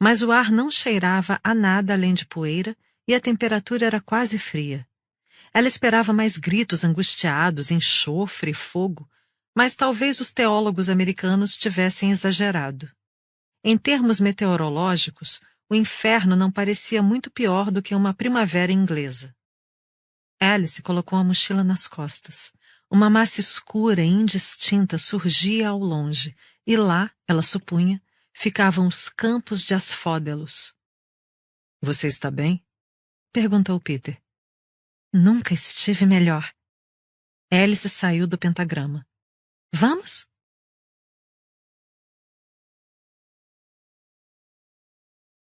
Mas o ar não cheirava a nada além de poeira e a temperatura era quase fria. Ela esperava mais gritos angustiados, enxofre e fogo, mas talvez os teólogos americanos tivessem exagerado. Em termos meteorológicos, o inferno não parecia muito pior do que uma primavera inglesa. Alice colocou a mochila nas costas. Uma massa escura e indistinta surgia ao longe, e lá, ela supunha, ficavam os campos de asfódelos. — Você está bem? Perguntou Peter. Nunca estive melhor. Alice saiu do pentagrama. Vamos?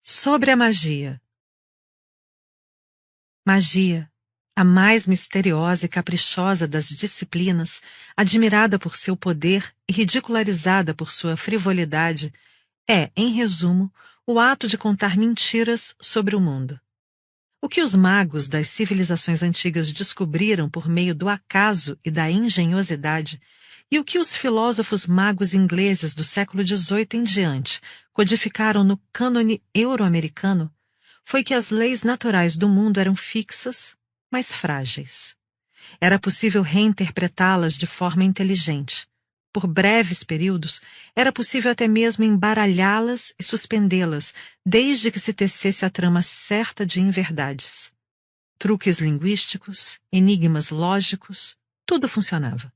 Sobre a magia. Magia, a mais misteriosa e caprichosa das disciplinas, admirada por seu poder e ridicularizada por sua frivolidade, é, em resumo, o ato de contar mentiras sobre o mundo. O que os magos das civilizações antigas descobriram por meio do acaso e da engenhosidade, e o que os filósofos magos ingleses do século XVIII em diante codificaram no cânone euro-americano, foi que as leis naturais do mundo eram fixas, mas frágeis. Era possível reinterpretá-las de forma inteligente. Por breves períodos, era possível até mesmo embaralhá-las e suspendê-las, desde que se tecesse a trama certa de inverdades. Truques linguísticos, enigmas lógicos, tudo funcionava.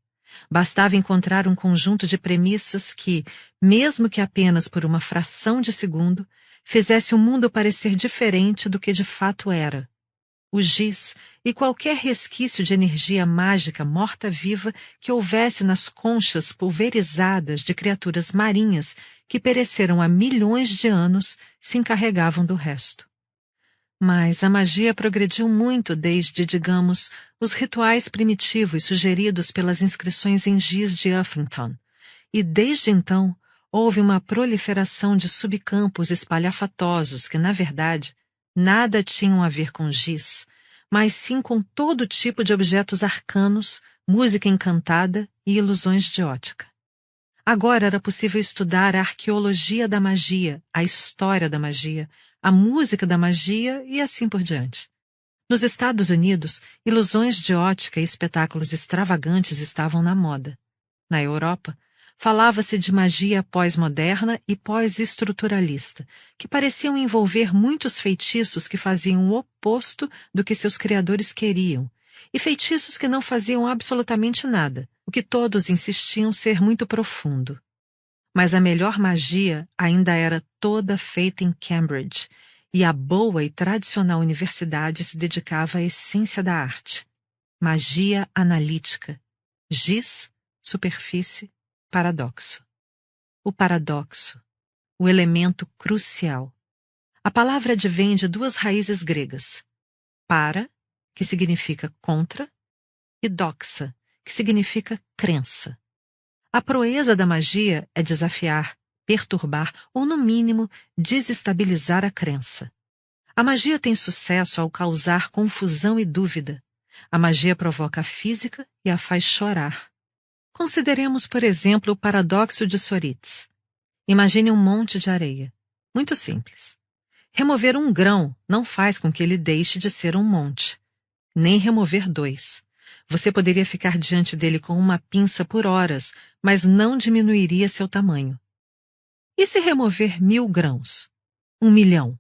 Bastava encontrar um conjunto de premissas que, mesmo que apenas por uma fração de segundo, fizesse o mundo parecer diferente do que de fato era. O giz e qualquer resquício de energia mágica morta-viva que houvesse nas conchas pulverizadas de criaturas marinhas que pereceram há milhões de anos se encarregavam do resto. Mas a magia progrediu muito desde, digamos, os rituais primitivos sugeridos pelas inscrições em giz de Uffington, e desde então houve uma proliferação de subcampos espalhafatosos que, na verdade, nada tinham a ver com giz, mas sim com todo tipo de objetos arcanos, música encantada e ilusões de ótica. Agora era possível estudar a arqueologia da magia, a história da magia, a música da magia e assim por diante. Nos Estados Unidos, ilusões de ótica e espetáculos extravagantes estavam na moda. Na Europa, falava-se de magia pós-moderna e pós-estruturalista, que pareciam envolver muitos feitiços que faziam o oposto do que seus criadores queriam, e feitiços que não faziam absolutamente nada, o que todos insistiam ser muito profundo. Mas a melhor magia ainda era toda feita em Cambridge, e a boa e tradicional universidade se dedicava à essência da arte. Magia analítica. Giz, superfície, paradoxo. O paradoxo, o elemento crucial. A palavra advém de duas raízes gregas. Para, que significa contra, e doxa, que significa crença. A proeza da magia é desafiar, perturbar ou, no mínimo, desestabilizar a crença. A magia tem sucesso ao causar confusão e dúvida. A magia provoca a física e a faz chorar. Consideremos, por exemplo, o paradoxo de Soritz. Imagine um monte de areia. Muito simples. Remover um grão não faz com que ele deixe de ser um monte. Nem remover 2. Você poderia ficar diante dele com uma pinça por horas, mas não diminuiria seu tamanho. E se remover 1000 grãos? 1 milhão?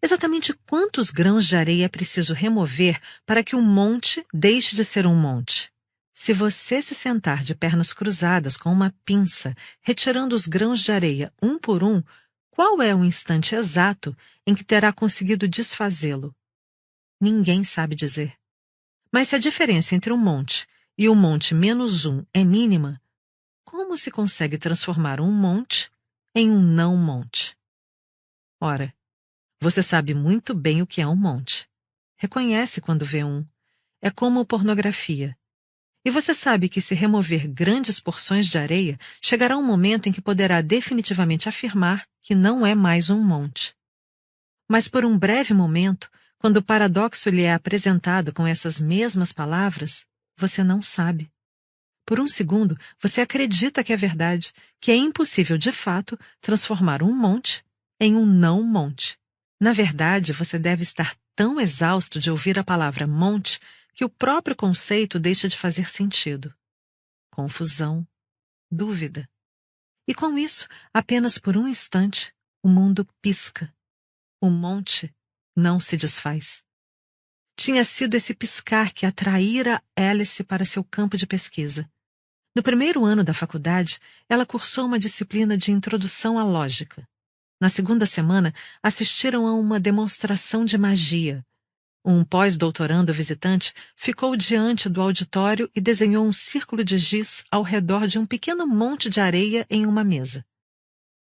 Exatamente quantos grãos de areia é preciso remover para que um monte deixe de ser um monte? Se você se sentar de pernas cruzadas com uma pinça, retirando os grãos de areia um por um, qual é o instante exato em que terá conseguido desfazê-lo? Ninguém sabe dizer. Mas se a diferença entre um monte e um monte menos 1 é mínima, como se consegue transformar um monte em um não monte? Ora, você sabe muito bem o que é um monte. Reconhece quando vê um. É como pornografia. E você sabe que se remover grandes porções de areia, chegará um momento em que poderá definitivamente afirmar que não é mais um monte. Mas por um breve momento, quando o paradoxo lhe é apresentado com essas mesmas palavras, você não sabe. Por um segundo, você acredita que é verdade, que é impossível de fato transformar um monte em um não monte. Na verdade, você deve estar tão exausto de ouvir a palavra monte que o próprio conceito deixa de fazer sentido. Confusão, dúvida. E com isso, apenas por um instante, o mundo pisca. O monte não se desfaz. Tinha sido esse piscar que atraíra Alice para seu campo de pesquisa. No primeiro ano da faculdade, ela cursou uma disciplina de introdução à lógica. Na segunda semana, assistiram a uma demonstração de magia. Um pós-doutorando visitante ficou diante do auditório e desenhou um círculo de giz ao redor de um pequeno monte de areia em uma mesa.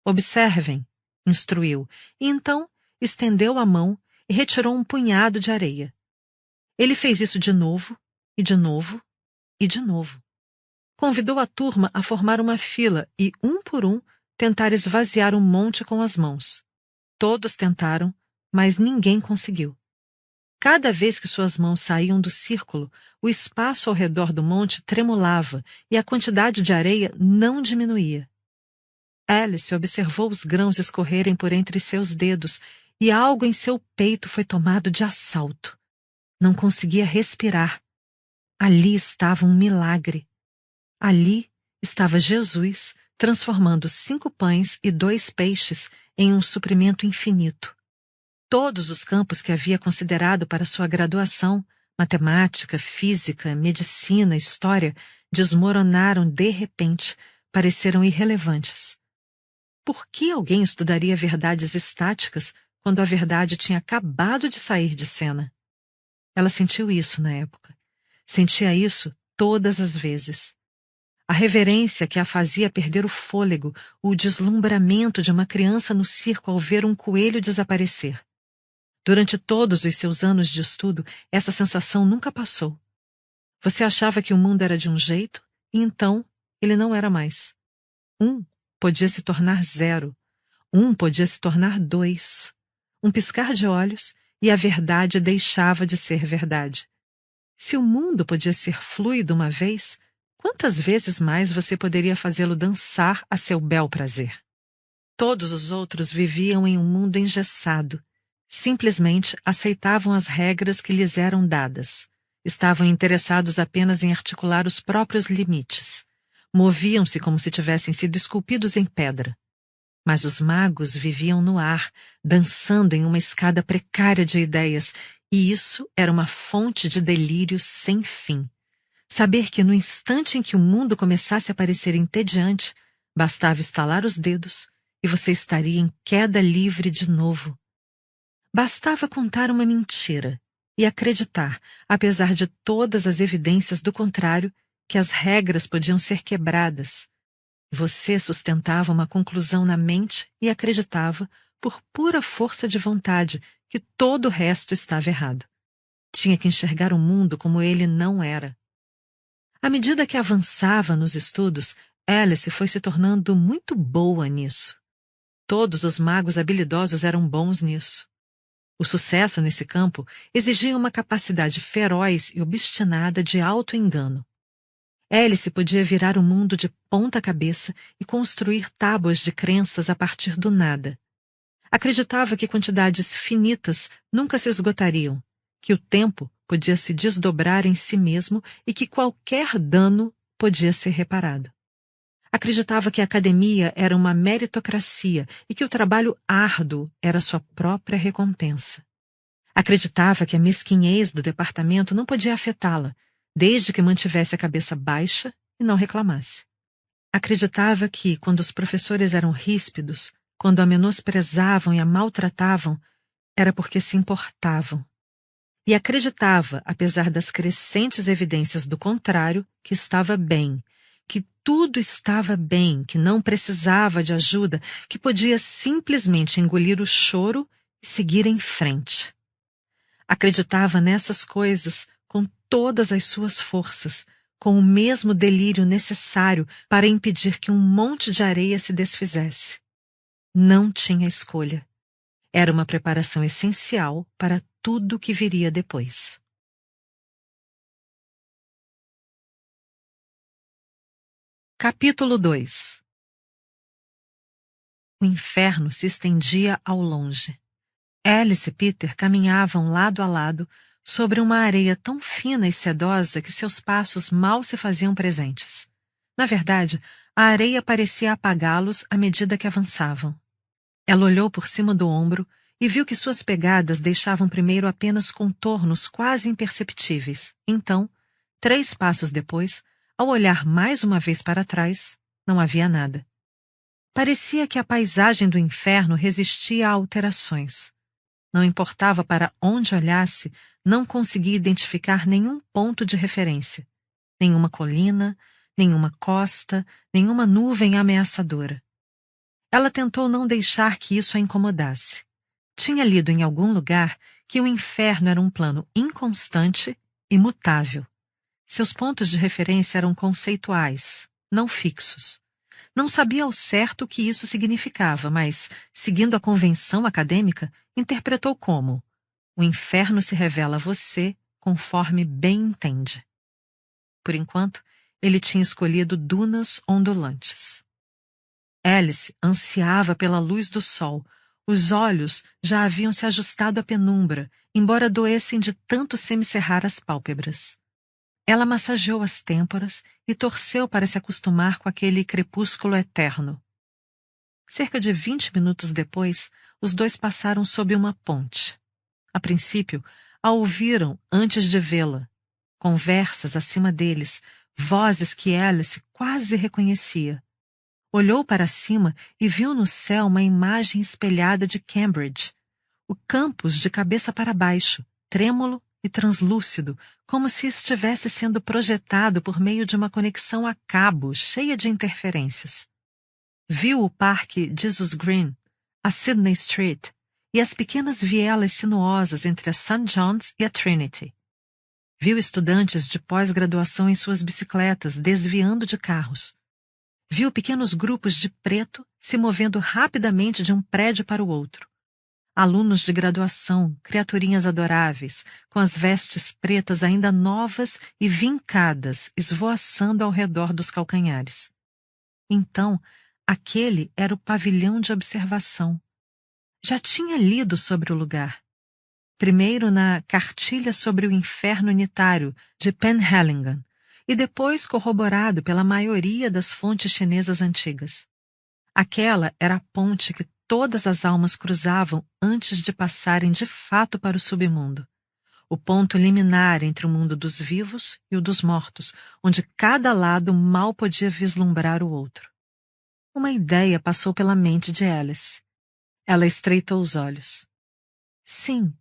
Observem, instruiu, e então estendeu a mão e retirou um punhado de areia. Ele fez isso de novo, e de novo, e de novo. Convidou a turma a formar uma fila e, um por um, tentar esvaziar o monte com as mãos. Todos tentaram, mas ninguém conseguiu. Cada vez que suas mãos saíam do círculo, o espaço ao redor do monte tremulava e a quantidade de areia não diminuía. Alice observou os grãos escorrerem por entre seus dedos e algo em seu peito foi tomado de assalto. Não conseguia respirar. Ali estava um milagre. Ali estava Jesus transformando 5 pães e 2 peixes em um suprimento infinito. Todos os campos que havia considerado para sua graduação, matemática, física, medicina, história, desmoronaram de repente, pareceram irrelevantes. Por que alguém estudaria verdades estáticas quando a verdade tinha acabado de sair de cena? Ela sentiu isso na época. Sentia isso todas as vezes. A reverência que a fazia perder o fôlego, o deslumbramento de uma criança no circo ao ver um coelho desaparecer. Durante todos os seus anos de estudo, essa sensação nunca passou. Você achava que o mundo era de um jeito, e então ele não era mais. 1 podia se tornar 0. 1 podia se tornar 2. Um piscar de olhos e a verdade deixava de ser verdade. Se o mundo podia ser fluido uma vez, quantas vezes mais você poderia fazê-lo dançar a seu bel prazer? Todos os outros viviam em um mundo engessado. Simplesmente aceitavam as regras que lhes eram dadas. Estavam interessados apenas em articular os próprios limites. Moviam-se como se tivessem sido esculpidos em pedra. Mas os magos viviam no ar, dançando em uma escada precária de ideias, e isso era uma fonte de delírio sem fim. Saber que no instante em que o mundo começasse a parecer entediante, bastava estalar os dedos e você estaria em queda livre de novo. Bastava contar uma mentira e acreditar, apesar de todas as evidências do contrário, que as regras podiam ser quebradas. Você sustentava uma conclusão na mente e acreditava, por pura força de vontade, que todo o resto estava errado. Tinha que enxergar o mundo como ele não era. À medida que avançava nos estudos, Alice foi se tornando muito boa nisso. Todos os magos habilidosos eram bons nisso. O sucesso nesse campo exigia uma capacidade feroz e obstinada de auto-engano. Alice podia virar o mundo de ponta cabeça e construir tábuas de crenças a partir do nada. Acreditava que quantidades finitas nunca se esgotariam, que o tempo podia se desdobrar em si mesmo e que qualquer dano podia ser reparado. Acreditava que a academia era uma meritocracia e que o trabalho árduo era sua própria recompensa. Acreditava que a mesquinhez do departamento não podia afetá-la, desde que mantivesse a cabeça baixa e não reclamasse. Acreditava que, quando os professores eram ríspidos, quando a menosprezavam e a maltratavam, era porque se importavam. E acreditava, apesar das crescentes evidências do contrário, que estava bem, que tudo estava bem, que não precisava de ajuda, que podia simplesmente engolir o choro e seguir em frente. Acreditava nessas coisas com todas as suas forças, com o mesmo delírio necessário para impedir que um monte de areia se desfizesse. Não tinha escolha. Era uma preparação essencial para tudo o que viria depois. Capítulo 2. O inferno se estendia ao longe. Alice e Peter caminhavam lado a lado sobre uma areia tão fina e sedosa que seus passos mal se faziam presentes. Na verdade, a areia parecia apagá-los à medida que avançavam. Ela olhou por cima do ombro e viu que suas pegadas deixavam primeiro apenas contornos quase imperceptíveis. Então, 3 passos depois, ao olhar mais uma vez para trás, não havia nada. Parecia que a paisagem do inferno resistia a alterações. Não importava para onde olhasse, não conseguia identificar nenhum ponto de referência. Nenhuma colina, nenhuma costa, nenhuma nuvem ameaçadora. Ela tentou não deixar que isso a incomodasse. Tinha lido em algum lugar que o inferno era um plano inconstante e mutável. Seus pontos de referência eram conceituais, não fixos. Não sabia ao certo o que isso significava, mas, seguindo a convenção acadêmica, interpretou como: o inferno se revela a você conforme bem entende. Por enquanto, ele tinha escolhido dunas ondulantes. Alice ansiava pela luz do sol. Os olhos já haviam se ajustado à penumbra, embora doessem de tanto semicerrar as pálpebras. Ela massageou as têmporas e torceu para se acostumar com aquele crepúsculo eterno. Cerca de 20 minutos depois, os dois passaram sob uma ponte. A princípio, a ouviram antes de vê-la. Conversas acima deles, vozes que Alice quase reconhecia. Olhou para cima e viu no céu uma imagem espelhada de Cambridge. O campus de cabeça para baixo, trêmulo e e translúcido, como se estivesse sendo projetado por meio de uma conexão a cabo cheia de interferências. Viu o Parque Jesus Green, a Sydney Street e as pequenas vielas sinuosas entre a St. John's e a Trinity. Viu estudantes de pós-graduação em suas bicicletas desviando de carros. Viu pequenos grupos de preto se movendo rapidamente de um prédio para o outro. Alunos de graduação, criaturinhas adoráveis, com as vestes pretas ainda novas e vincadas, esvoaçando ao redor dos calcanhares. Então, aquele era o pavilhão de observação. Já tinha lido sobre o lugar. Primeiro na Cartilha sobre o Inferno Unitário, de Penhaligon, e depois corroborado pela maioria das fontes chinesas antigas. Aquela era a ponte que todas as almas cruzavam antes de passarem de fato para o submundo. O ponto liminar entre o mundo dos vivos e o dos mortos, onde cada lado mal podia vislumbrar o outro. Uma ideia passou pela mente de Alice. Ela estreitou os olhos. Sim,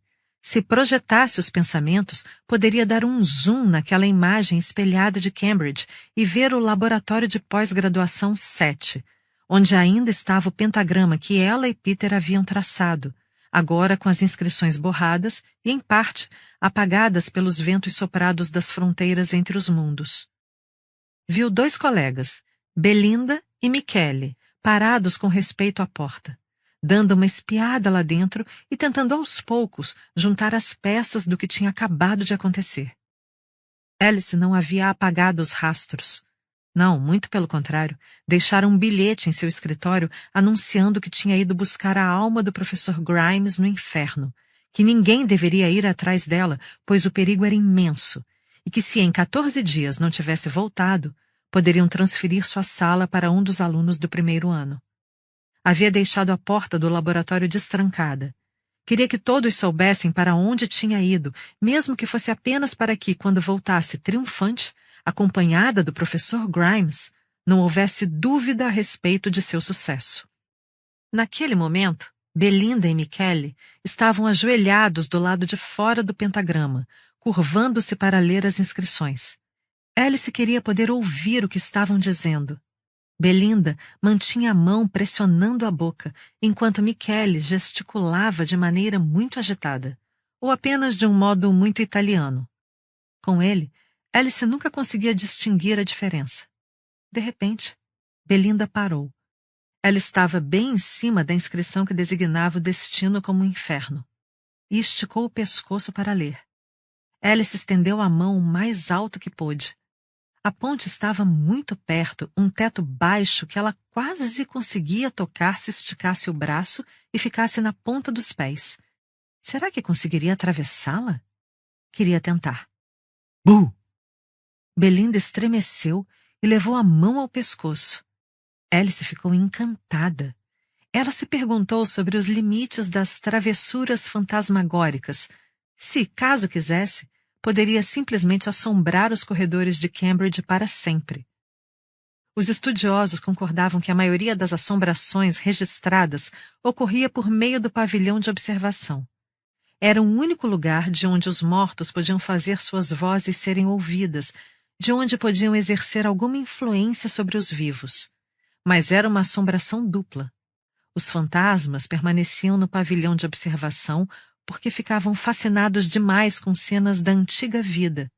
se projetasse os pensamentos, poderia dar um zoom naquela imagem espelhada de Cambridge e ver o laboratório de pós-graduação 7, onde ainda estava o pentagrama que ela e Peter haviam traçado, agora com as inscrições borradas e, em parte, apagadas pelos ventos soprados das fronteiras entre os mundos. Viu 2 colegas, Belinda e Michele, parados com respeito à porta, dando uma espiada lá dentro e tentando aos poucos juntar as peças do que tinha acabado de acontecer. Alice não havia apagado os rastros. Não, muito pelo contrário, deixara um bilhete em seu escritório anunciando que tinha ido buscar a alma do professor Grimes no inferno, que ninguém deveria ir atrás dela, pois o perigo era imenso, e que se em 14 dias não tivesse voltado, poderiam transferir sua sala para um dos alunos do primeiro ano. Havia deixado a porta do laboratório destrancada. Queria que todos soubessem para onde tinha ido, mesmo que fosse apenas para que, quando voltasse triunfante, acompanhada do professor Grimes, não houvesse dúvida a respeito de seu sucesso. Naquele momento, Belinda e Michele estavam ajoelhados do lado de fora do pentagrama, curvando-se para ler as inscrições. Alice queria poder ouvir o que estavam dizendo. Belinda mantinha a mão pressionando a boca, enquanto Michele gesticulava de maneira muito agitada, ou apenas de um modo muito italiano. Com ele, Alice nunca conseguia distinguir a diferença. De repente, Belinda parou. Ela estava bem em cima da inscrição que designava o destino como um inferno, e esticou o pescoço para ler. Alice estendeu a mão o mais alto que pôde. A ponte estava muito perto, um teto baixo que ela quase conseguia tocar se esticasse o braço e ficasse na ponta dos pés. Será que conseguiria atravessá-la? Queria tentar. Buh! Belinda estremeceu e levou a mão ao pescoço. Alice ficou encantada. Ela se perguntou sobre os limites das travessuras fantasmagóricas, se, caso quisesse, poderia simplesmente assombrar os corredores de Cambridge para sempre. Os estudiosos concordavam que a maioria das assombrações registradas ocorria por meio do pavilhão de observação. Era o único lugar de onde os mortos podiam fazer suas vozes serem ouvidas, de onde podiam exercer alguma influência sobre os vivos. Mas era uma assombração dupla. Os fantasmas permaneciam no pavilhão de observação porque ficavam fascinados demais com cenas da antiga vida,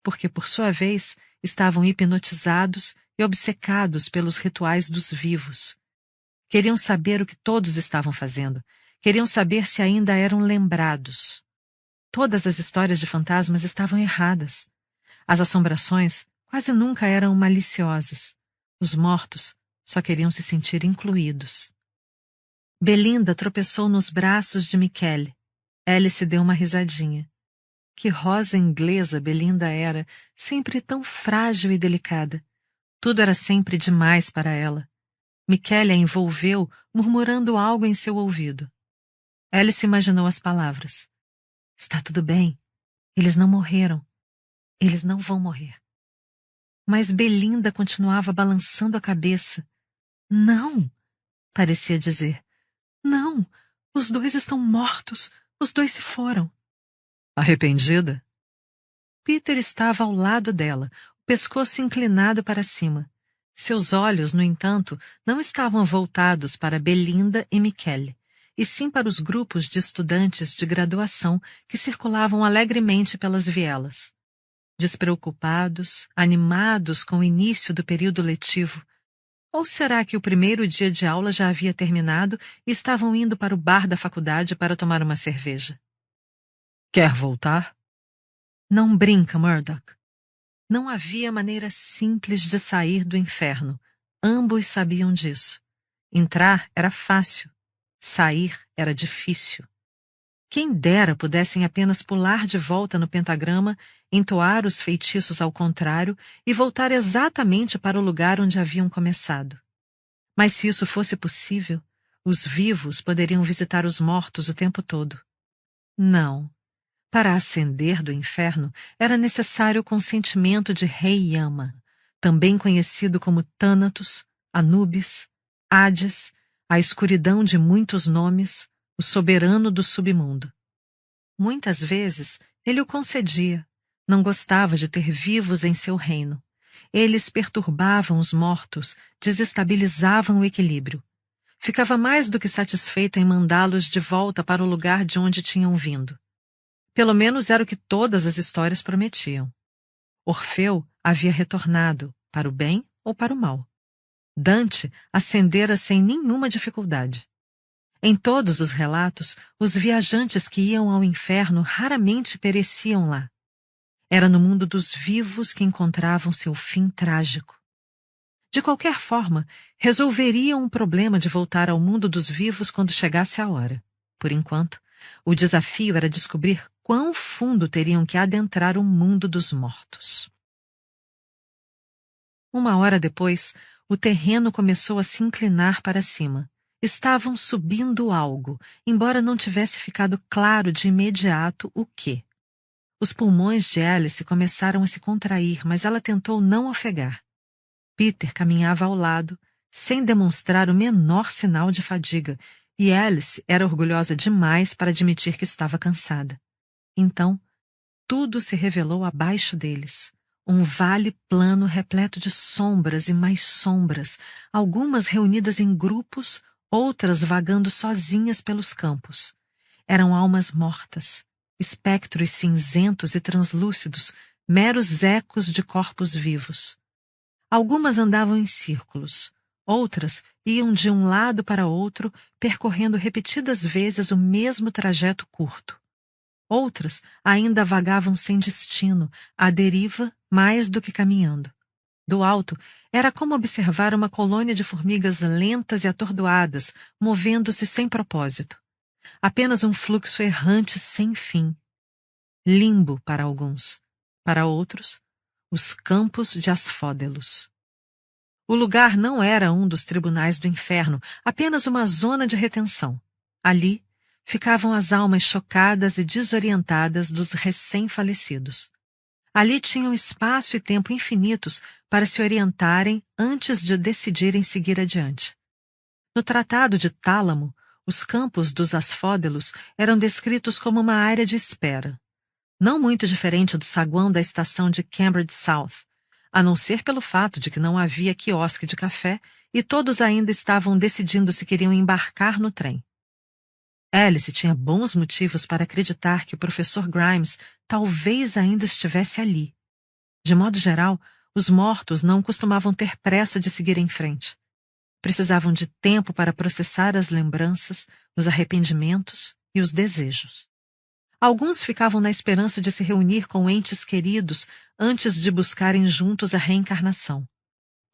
porque, por sua vez, estavam hipnotizados e obcecados pelos rituais dos vivos. Queriam saber o que todos estavam fazendo, queriam saber se ainda eram lembrados. Todas as histórias de fantasmas estavam erradas. As assombrações quase nunca eram maliciosas. Os mortos só queriam se sentir incluídos. Belinda tropeçou nos braços de Michele. Alice deu uma risadinha. Que rosa inglesa Belinda era, sempre tão frágil e delicada. Tudo era sempre demais para ela. Michele a envolveu, murmurando algo em seu ouvido. Alice imaginou as palavras. Está tudo bem. Eles não morreram. Eles não vão morrer. Mas Belinda continuava balançando a cabeça. Não, parecia dizer. Não, os 2 estão mortos. Os 2 se foram. Arrependida? Peter estava ao lado dela, o pescoço inclinado para cima. Seus olhos, no entanto, não estavam voltados para Belinda e Michele, e sim para os grupos de estudantes de graduação que circulavam alegremente pelas vielas. Despreocupados, animados com o início do período letivo. Ou será que o primeiro dia de aula já havia terminado e estavam indo para o bar da faculdade para tomar uma cerveja? Quer voltar? Não brinca, Murdoch. Não havia maneira simples de sair do inferno. Ambos sabiam disso. Entrar era fácil. Sair era difícil. Quem dera pudessem apenas pular de volta no pentagrama, entoar os feitiços ao contrário e voltar exatamente para o lugar onde haviam começado. Mas se isso fosse possível, os vivos poderiam visitar os mortos o tempo todo. Não. Para ascender do inferno, era necessário o consentimento de Rei Yama, também conhecido como Thanatos, Anubis, Hades, a escuridão de muitos nomes, o soberano do submundo. Muitas vezes ele o concedia. Não gostava de ter vivos em seu reino. Eles perturbavam os mortos, desestabilizavam o equilíbrio. Ficava mais do que satisfeito em mandá-los de volta para o lugar de onde tinham vindo. Pelo menos era o que todas as histórias prometiam. Orfeu havia retornado, para o bem ou para o mal. Dante ascendera sem nenhuma dificuldade. Em todos os relatos, os viajantes que iam ao inferno raramente pereciam lá. Era no mundo dos vivos que encontravam seu fim trágico. De qualquer forma, resolveriam o problema de voltar ao mundo dos vivos quando chegasse a hora. Por enquanto, o desafio era descobrir quão fundo teriam que adentrar o mundo dos mortos. Uma hora depois, o terreno começou a se inclinar para cima. Estavam subindo algo, embora não tivesse ficado claro de imediato o quê. Os pulmões de Alice começaram a se contrair, mas ela tentou não ofegar. Peter caminhava ao lado, sem demonstrar o menor sinal de fadiga, e Alice era orgulhosa demais para admitir que estava cansada. Então, tudo se revelou abaixo deles. Um vale plano repleto de sombras e mais sombras, algumas reunidas em grupos, outras vagando sozinhas pelos campos. Eram almas mortas, espectros cinzentos e translúcidos, meros ecos de corpos vivos. Algumas andavam em círculos, outras iam de um lado para outro, percorrendo repetidas vezes o mesmo trajeto curto. Outras ainda vagavam sem destino, à deriva mais do que caminhando. Do alto, era como observar uma colônia de formigas lentas e atordoadas, movendo-se sem propósito. Apenas um fluxo errante sem fim. Limbo para alguns. Para outros, os campos de Asfódelos. O lugar não era um dos tribunais do inferno, apenas uma zona de retenção. Ali, ficavam as almas chocadas e desorientadas dos recém-falecidos. Ali tinham espaço e tempo infinitos para se orientarem antes de decidirem seguir adiante. No Tratado de Tálamo, os campos dos Asfódelos eram descritos como uma área de espera, não muito diferente do saguão da estação de Cambridge South, a não ser pelo fato de que não havia quiosque de café e todos ainda estavam decidindo se queriam embarcar no trem. Alice tinha bons motivos para acreditar que o professor Grimes talvez ainda estivesse ali. De modo geral, os mortos não costumavam ter pressa de seguir em frente. Precisavam de tempo para processar as lembranças, os arrependimentos e os desejos. Alguns ficavam na esperança de se reunir com entes queridos antes de buscarem juntos a reencarnação.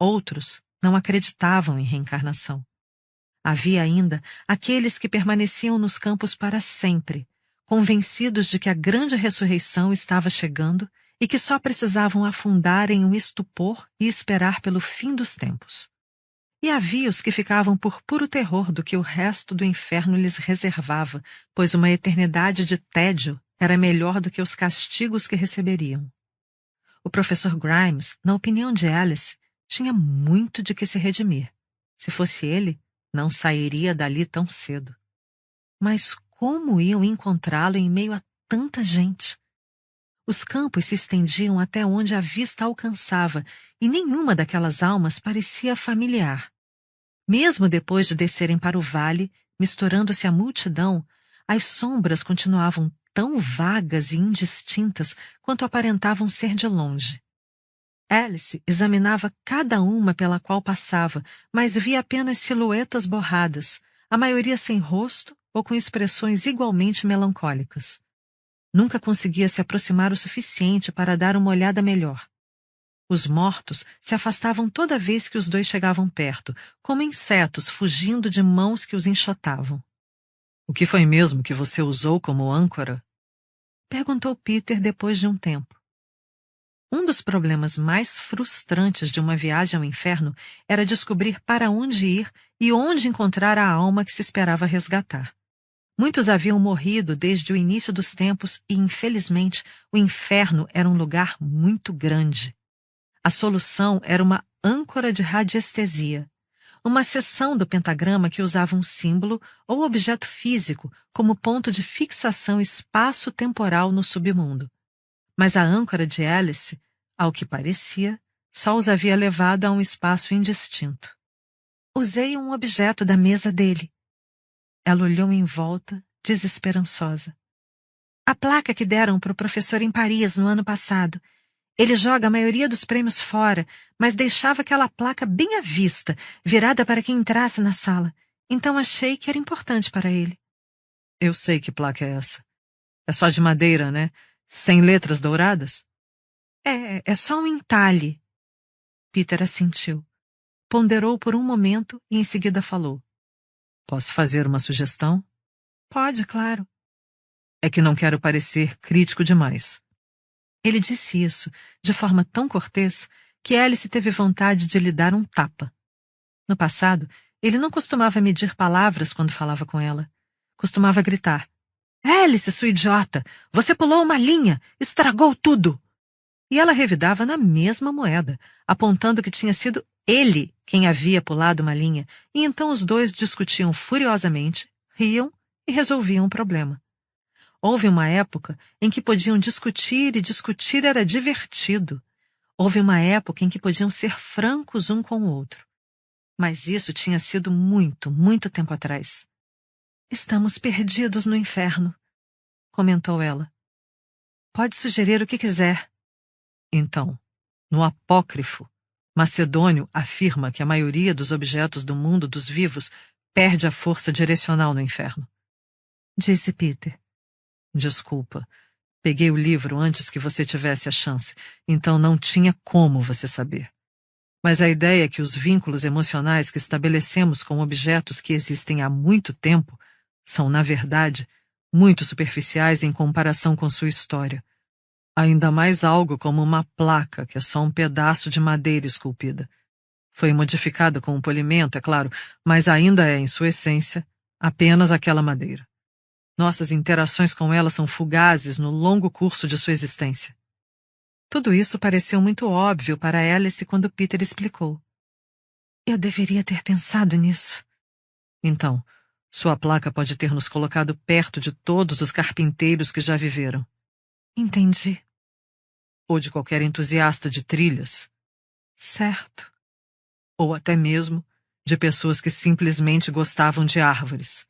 Outros não acreditavam em reencarnação. Havia ainda aqueles que permaneciam nos campos para sempre, convencidos de que a grande ressurreição estava chegando e que só precisavam afundar em um estupor e esperar pelo fim dos tempos. E havia os que ficavam por puro terror do que o resto do inferno lhes reservava, pois uma eternidade de tédio era melhor do que os castigos que receberiam. O professor Grimes, na opinião de Alice, tinha muito de que se redimir. Se fosse ele, não sairia dali tão cedo. Mas como iam encontrá-lo em meio a tanta gente? Os campos se estendiam até onde a vista alcançava, e nenhuma daquelas almas parecia familiar. Mesmo depois de descerem para o vale, misturando-se à multidão, as sombras continuavam tão vagas e indistintas quanto aparentavam ser de longe. Alice examinava cada uma pela qual passava, mas via apenas silhuetas borradas, a maioria sem rosto ou com expressões igualmente melancólicas. Nunca conseguia se aproximar o suficiente para dar uma olhada melhor. Os mortos se afastavam toda vez que os dois chegavam perto, como insetos fugindo de mãos que os enxotavam. "O que foi mesmo que você usou como âncora?" perguntou Peter depois de um tempo. Um dos problemas mais frustrantes de uma viagem ao inferno era descobrir para onde ir e onde encontrar a alma que se esperava resgatar. Muitos haviam morrido desde o início dos tempos e, infelizmente, o inferno era um lugar muito grande. A solução era uma âncora de radiestesia, uma seção do pentagrama que usava um símbolo ou objeto físico como ponto de fixação espaço-temporal no submundo. Mas a âncora de Alice, ao que parecia, só os havia levado a um espaço indistinto. "Usei um objeto da mesa dele." Ela olhou em volta, desesperançosa. "A placa que deram para o professor em Paris no ano passado. Ele joga a maioria dos prêmios fora, mas deixava aquela placa bem à vista, virada para quem entrasse na sala. Então achei que era importante para ele." "Eu sei que placa é essa. É só de madeira, né? Sem letras douradas?" É só um entalhe." Peter assentiu. Ponderou por um momento e em seguida falou. "Posso fazer uma sugestão?" "Pode, claro." "É que não quero parecer crítico demais." Ele disse isso de forma tão cortês que Alice teve vontade de lhe dar um tapa. No passado, ele não costumava medir palavras quando falava com ela. Costumava gritar: "Alice, sua idiota! Você pulou uma linha! Estragou tudo!" E ela revidava na mesma moeda, apontando que tinha sido ele quem havia pulado uma linha, e então os dois discutiam furiosamente, riam e resolviam o problema. Houve uma época em que podiam discutir e discutir era divertido. Houve uma época em que podiam ser francos um com o outro. Mas isso tinha sido muito, muito tempo atrás. "Estamos perdidos no inferno", comentou ela. "Pode sugerir o que quiser." Então, no Apócrifo, Macedônio afirma que a maioria dos objetos do mundo dos vivos perde a força direcional no inferno. Disse Peter. "Desculpa, peguei o livro antes que você tivesse a chance, então não tinha como você saber. Mas a ideia é que os vínculos emocionais que estabelecemos com objetos que existem há muito tempo são, na verdade, muito superficiais em comparação com sua história. Ainda mais algo como uma placa, que é só um pedaço de madeira esculpida. Foi modificada com um polimento, é claro, mas ainda é, em sua essência, apenas aquela madeira. Nossas interações com ela são fugazes no longo curso de sua existência." Tudo isso pareceu muito óbvio para Alice quando Peter explicou. "Eu deveria ter pensado nisso." "Então, sua placa pode ter nos colocado perto de todos os carpinteiros que já viveram." "Entendi." "Ou de qualquer entusiasta de trilhas." "Certo." "Ou até mesmo de pessoas que simplesmente gostavam de árvores."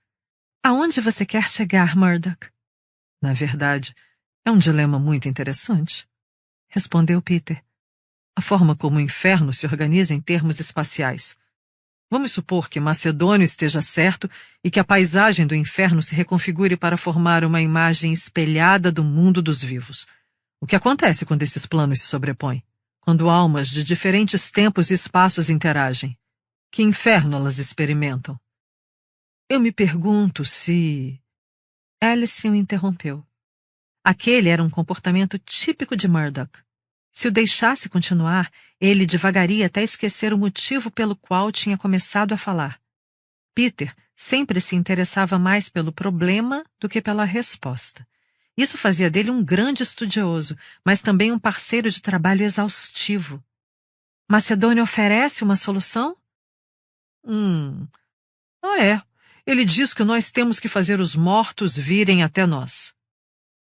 "Aonde você quer chegar, Murdoch?" "Na verdade, é um dilema muito interessante," respondeu Peter. "A forma como o inferno se organiza em termos espaciais. Vamos supor que Macedônio esteja certo e que a paisagem do inferno se reconfigure para formar uma imagem espelhada do mundo dos vivos. O que acontece quando esses planos se sobrepõem? Quando almas de diferentes tempos e espaços interagem? Que inferno elas experimentam?" "Eu me pergunto se..." Alice o interrompeu. Aquele era um comportamento típico de Murdoch. Se o deixasse continuar, ele divagaria até esquecer o motivo pelo qual tinha começado a falar. Peter sempre se interessava mais pelo problema do que pela resposta. Isso fazia dele um grande estudioso, mas também um parceiro de trabalho exaustivo. "Macedônio oferece uma solução?" É. Ele diz que nós temos que fazer os mortos virem até nós."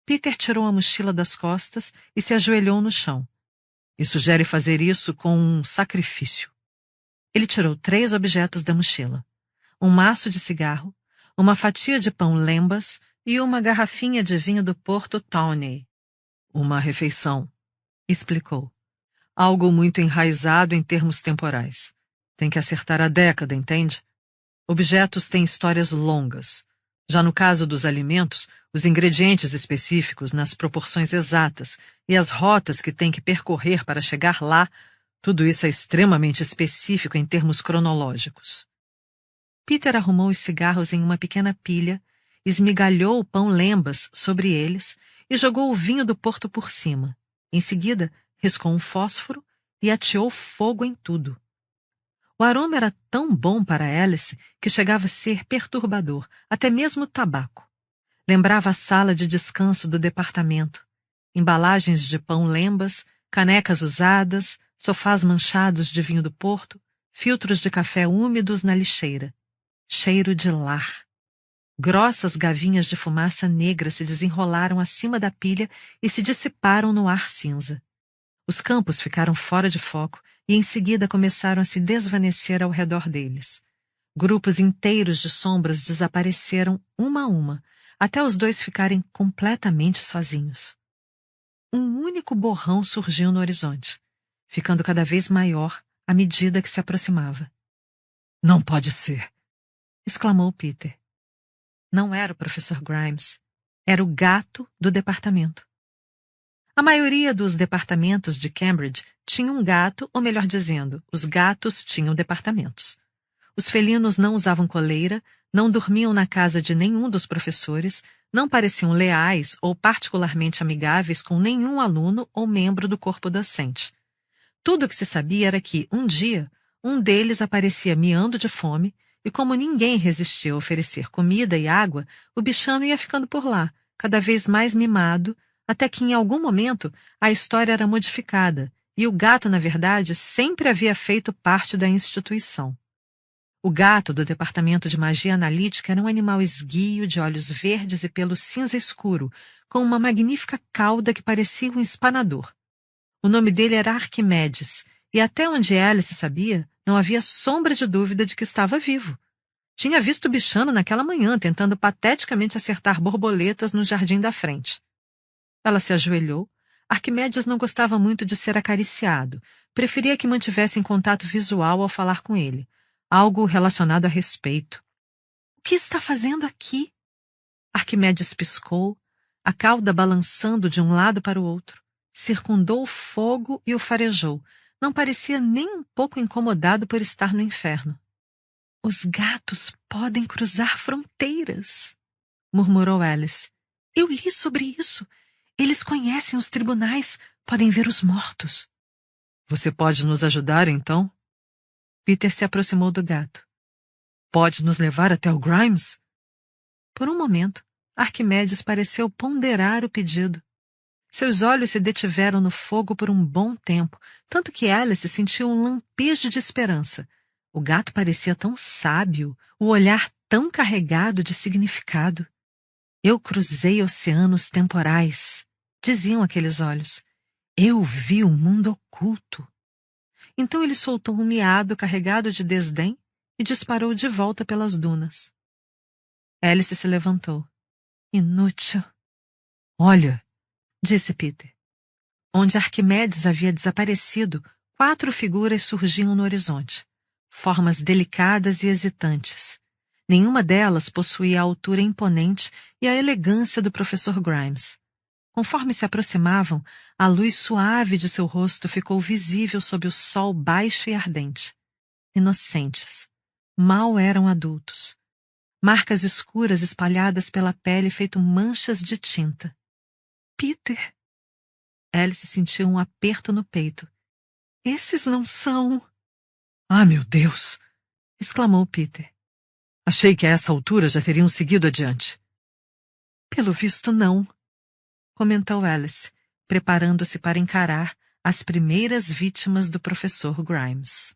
Peter tirou a mochila das costas e se ajoelhou no chão. E sugere fazer isso com um sacrifício. Ele tirou 3 objetos da mochila. Um maço de cigarro, uma fatia de pão lembas e uma garrafinha de vinho do Porto Tawny. Uma refeição, explicou. Algo muito enraizado em termos temporais. Tem que acertar a década, entende? Objetos têm histórias longas. Já no caso dos alimentos, os ingredientes específicos nas proporções exatas e as rotas que tem que percorrer para chegar lá, tudo isso é extremamente específico em termos cronológicos. Peter arrumou os cigarros em uma pequena pilha, esmigalhou o pão lembas sobre eles e jogou o vinho do Porto por cima. Em seguida, riscou um fósforo e ateou fogo em tudo. O aroma era tão bom para Alice que chegava a ser perturbador, até mesmo o tabaco. Lembrava a sala de descanso do departamento. Embalagens de pão lembas, canecas usadas, sofás manchados de vinho do Porto, filtros de café úmidos na lixeira. Cheiro de lar. Grossas gavinhas de fumaça negra se desenrolaram acima da pilha e se dissiparam no ar cinza. Os campos ficaram fora de foco e em seguida começaram a se desvanecer ao redor deles. Grupos inteiros de sombras desapareceram uma a uma, até os dois ficarem completamente sozinhos. Um único borrão surgiu no horizonte, ficando cada vez maior à medida que se aproximava. — Não pode ser! Exclamou Peter. Não era o professor Grimes. Era o gato do departamento. A maioria dos departamentos de Cambridge tinha um gato, ou melhor dizendo, os gatos tinham departamentos. Os felinos não usavam coleira, não dormiam na casa de nenhum dos professores, não pareciam leais ou particularmente amigáveis com nenhum aluno ou membro do corpo docente. Tudo o que se sabia era que, um dia, um deles aparecia miando de fome e, como ninguém resistia a oferecer comida e água, o bichano ia ficando por lá, cada vez mais mimado, até que em algum momento a história era modificada e o gato, na verdade, sempre havia feito parte da instituição. O gato do departamento de magia analítica era um animal esguio de olhos verdes e pelo cinza escuro, com uma magnífica cauda que parecia um espanador. O nome dele era Arquimedes, e até onde Alice sabia, não havia sombra de dúvida de que estava vivo. Tinha visto o bichano naquela manhã, tentando pateticamente acertar borboletas no jardim da frente. Ela se ajoelhou. Arquimedes não gostava muito de ser acariciado. Preferia que mantivessem contato visual ao falar com ele. Algo relacionado a respeito. — O que está fazendo aqui? Arquimedes piscou, a cauda balançando de um lado para o outro. Circundou o fogo e o farejou. Não parecia nem um pouco incomodado por estar no inferno. — Os gatos podem cruzar fronteiras, murmurou Alice. — Eu li sobre isso. Eles conhecem os tribunais, podem ver os mortos. — Você pode nos ajudar, então? Peter se aproximou do gato. — Pode nos levar até o Grimes? Por um momento, Arquimedes pareceu ponderar o pedido. Seus olhos se detiveram no fogo por um bom tempo, tanto que Alice sentiu um lampejo de esperança. O gato parecia tão sábio, o olhar tão carregado de significado. Eu cruzei oceanos temporais, diziam aqueles olhos. Eu vi o mundo oculto. Então ele soltou um miado carregado de desdém e disparou de volta pelas dunas. Alice se levantou. Inútil. Olha, disse Peter. Onde Arquimedes havia desaparecido, 4 figuras surgiam no horizonte. Formas delicadas e hesitantes. Nenhuma delas possuía a altura imponente e a elegância do professor Grimes. Conforme se aproximavam, a luz suave de seu rosto ficou visível sob o sol baixo e ardente. Inocentes. Mal eram adultos. Marcas escuras espalhadas pela pele feito manchas de tinta. Peter! Alice sentiu um aperto no peito. Esses não são... Ah, meu Deus! Exclamou Peter. Achei que a essa altura já teriam seguido adiante. Pelo visto, não, comentou Alice, preparando-se para encarar as primeiras vítimas do professor Grimes.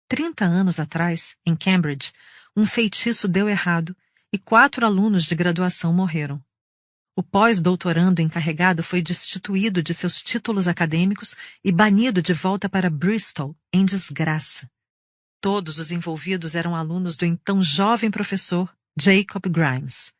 30 anos atrás, em Cambridge, um feitiço deu errado e 4 alunos de graduação morreram. O pós-doutorando encarregado foi destituído de seus títulos acadêmicos e banido de volta para Bristol, em desgraça. Todos os envolvidos eram alunos do então jovem professor Jacob Grimes.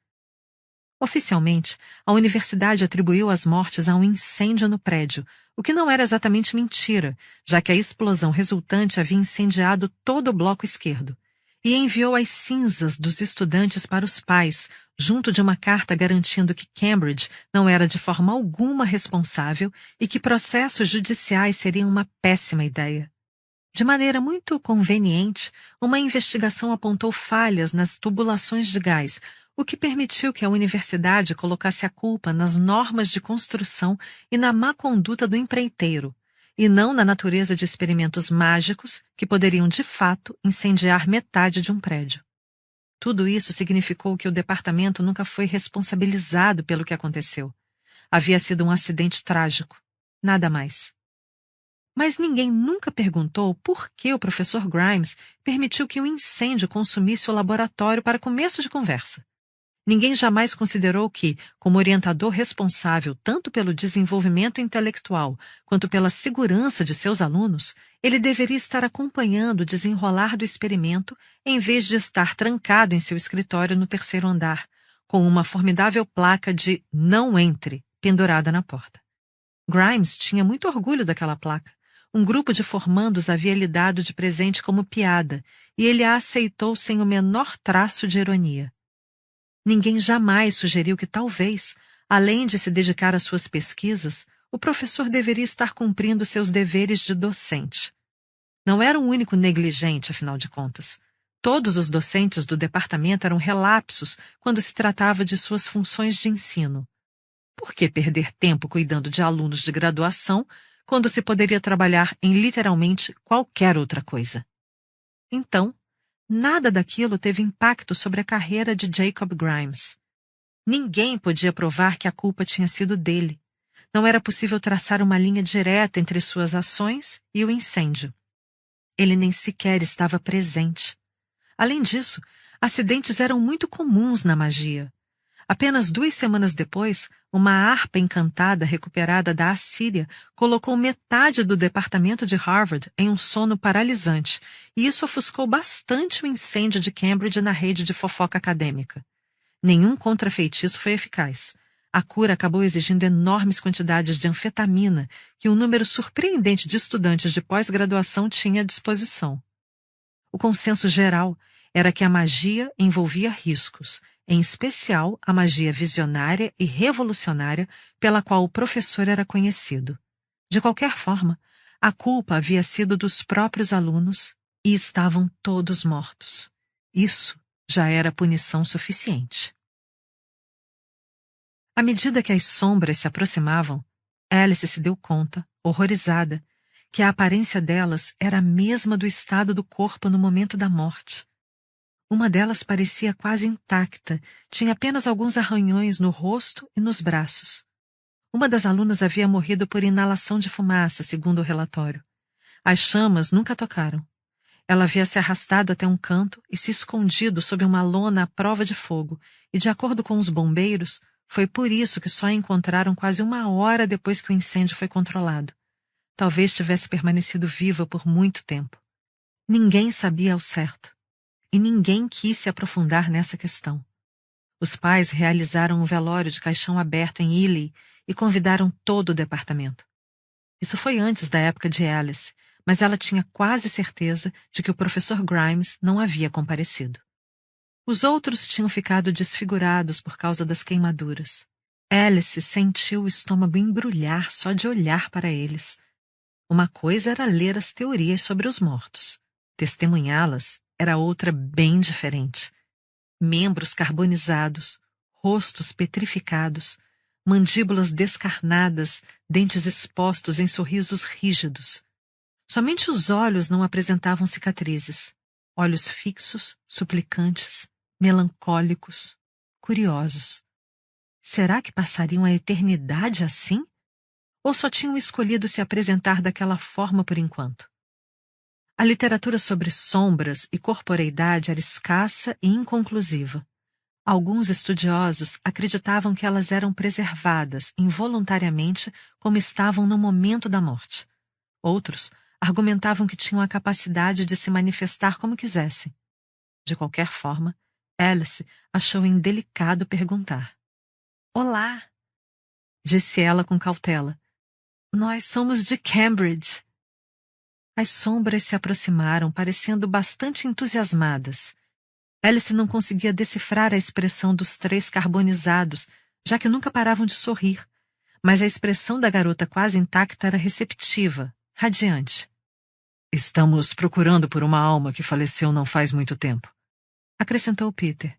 Oficialmente, a universidade atribuiu as mortes a um incêndio no prédio, o que não era exatamente mentira, já que a explosão resultante havia incendiado todo o bloco esquerdo, e enviou as cinzas dos estudantes para os pais, junto de uma carta garantindo que Cambridge não era de forma alguma responsável e que processos judiciais seriam uma péssima ideia. De maneira muito conveniente, uma investigação apontou falhas nas tubulações de gás, o que permitiu que a universidade colocasse a culpa nas normas de construção e na má conduta do empreiteiro, e não na natureza de experimentos mágicos que poderiam, de fato, incendiar metade de um prédio. Tudo isso significou que o departamento nunca foi responsabilizado pelo que aconteceu. Havia sido um acidente trágico. Nada mais. Mas ninguém nunca perguntou por que o professor Grimes permitiu que um incêndio consumisse o laboratório para começo de conversa. Ninguém jamais considerou que, como orientador responsável tanto pelo desenvolvimento intelectual quanto pela segurança de seus alunos, ele deveria estar acompanhando o desenrolar do experimento em vez de estar trancado em seu escritório no terceiro andar, com uma formidável placa de "Não entre" pendurada na porta. Grimes tinha muito orgulho daquela placa. Um grupo de formandos havia lhe dado de presente como piada, e ele a aceitou sem o menor traço de ironia. Ninguém jamais sugeriu que talvez, além de se dedicar às suas pesquisas, o professor deveria estar cumprindo seus deveres de docente. Não era o único negligente, afinal de contas. Todos os docentes do departamento eram relapsos quando se tratava de suas funções de ensino. Por que perder tempo cuidando de alunos de graduação quando se poderia trabalhar em literalmente qualquer outra coisa? Então, nada daquilo teve impacto sobre a carreira de Jacob Grimes. Ninguém podia provar que a culpa tinha sido dele. Não era possível traçar uma linha direta entre suas ações e o incêndio. Ele nem sequer estava presente. Além disso, acidentes eram muito comuns na magia. Apenas 2 semanas depois, uma harpa encantada recuperada da Assíria colocou metade do departamento de Harvard em um sono paralisante, e isso ofuscou bastante o incêndio de Cambridge na rede de fofoca acadêmica. Nenhum contrafeitiço foi eficaz. A cura acabou exigindo enormes quantidades de anfetamina que um número surpreendente de estudantes de pós-graduação tinha à disposição. O consenso geral era que a magia envolvia riscos, em especial a magia visionária e revolucionária pela qual o professor era conhecido. De qualquer forma, a culpa havia sido dos próprios alunos e estavam todos mortos. Isso já era punição suficiente. À medida que as sombras se aproximavam, Alice se deu conta, horrorizada, que a aparência delas era a mesma do estado do corpo no momento da morte. Uma delas parecia quase intacta, tinha apenas alguns arranhões no rosto e nos braços. Uma das alunas havia morrido por inalação de fumaça, segundo o relatório. As chamas nunca tocaram. Ela havia se arrastado até um canto e se escondido sob uma lona à prova de fogo, e, de acordo com os bombeiros, foi por isso que só a encontraram quase 1 hora depois que o incêndio foi controlado. Talvez tivesse permanecido viva por muito tempo. Ninguém sabia ao certo. E ninguém quis se aprofundar nessa questão. Os pais realizaram um velório de caixão aberto em Ely e convidaram todo o departamento. Isso foi antes da época de Alice, mas ela tinha quase certeza de que o professor Grimes não havia comparecido. Os outros tinham ficado desfigurados por causa das queimaduras. Alice sentiu o estômago embrulhar só de olhar para eles. Uma coisa era ler as teorias sobre os mortos. Testemunhá-las era outra bem diferente. Membros carbonizados, rostos petrificados, mandíbulas descarnadas, dentes expostos em sorrisos rígidos. Somente os olhos não apresentavam cicatrizes. Olhos fixos, suplicantes, melancólicos, curiosos. Será que passariam a eternidade assim? Ou só tinham escolhido se apresentar daquela forma por enquanto? A literatura sobre sombras e corporeidade era escassa e inconclusiva. Alguns estudiosos acreditavam que elas eram preservadas involuntariamente como estavam no momento da morte. Outros argumentavam que tinham a capacidade de se manifestar como quisessem. De qualquer forma, Alice achou indelicado perguntar. "Olá", disse ela com cautela. "Nós somos de Cambridge." As sombras se aproximaram, parecendo bastante entusiasmadas. Alice não conseguia decifrar a expressão dos três carbonizados, já que nunca paravam de sorrir, mas a expressão da garota quase intacta era receptiva, radiante. "Estamos procurando por uma alma que faleceu não faz muito tempo", acrescentou Peter.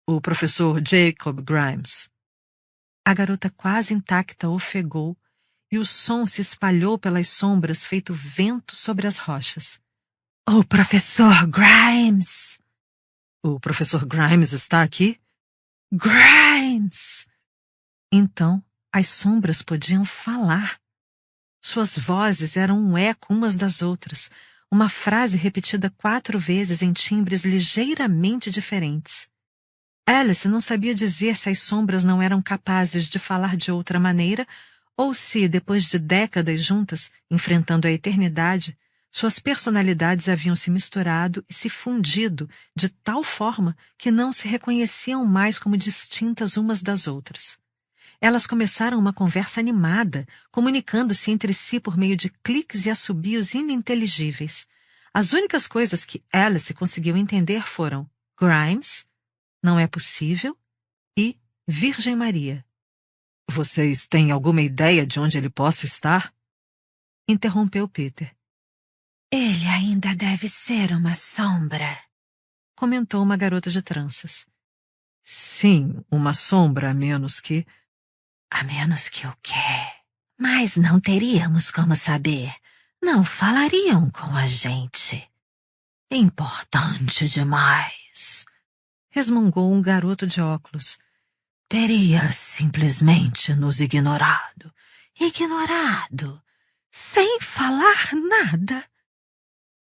"O professor Jacob Grimes." A garota quase intacta ofegou, e o som se espalhou pelas sombras feito vento sobre as rochas. "O professor Grimes!" "O professor Grimes está aqui?" "Grimes!" Então, as sombras podiam falar. Suas vozes eram um eco umas das outras, uma frase repetida 4 vezes em timbres ligeiramente diferentes. Alice não sabia dizer se as sombras não eram capazes de falar de outra maneira ou se, depois de décadas juntas, enfrentando a eternidade, suas personalidades haviam se misturado e se fundido de tal forma que não se reconheciam mais como distintas umas das outras. Elas começaram uma conversa animada, comunicando-se entre si por meio de cliques e assobios ininteligíveis. As únicas coisas que Alice conseguiu entender foram Grimes, não é possível, e Virgem Maria. "Vocês têm alguma ideia de onde ele possa estar?" interrompeu Peter. "Ele ainda deve ser uma sombra", comentou uma garota de tranças. "Sim, uma sombra, a menos que..." "A menos que o quê? Mas não teríamos como saber. Não falariam com a gente." "Importante demais", resmungou um garoto de óculos. "Teria simplesmente nos ignorado. Ignorado, sem falar nada."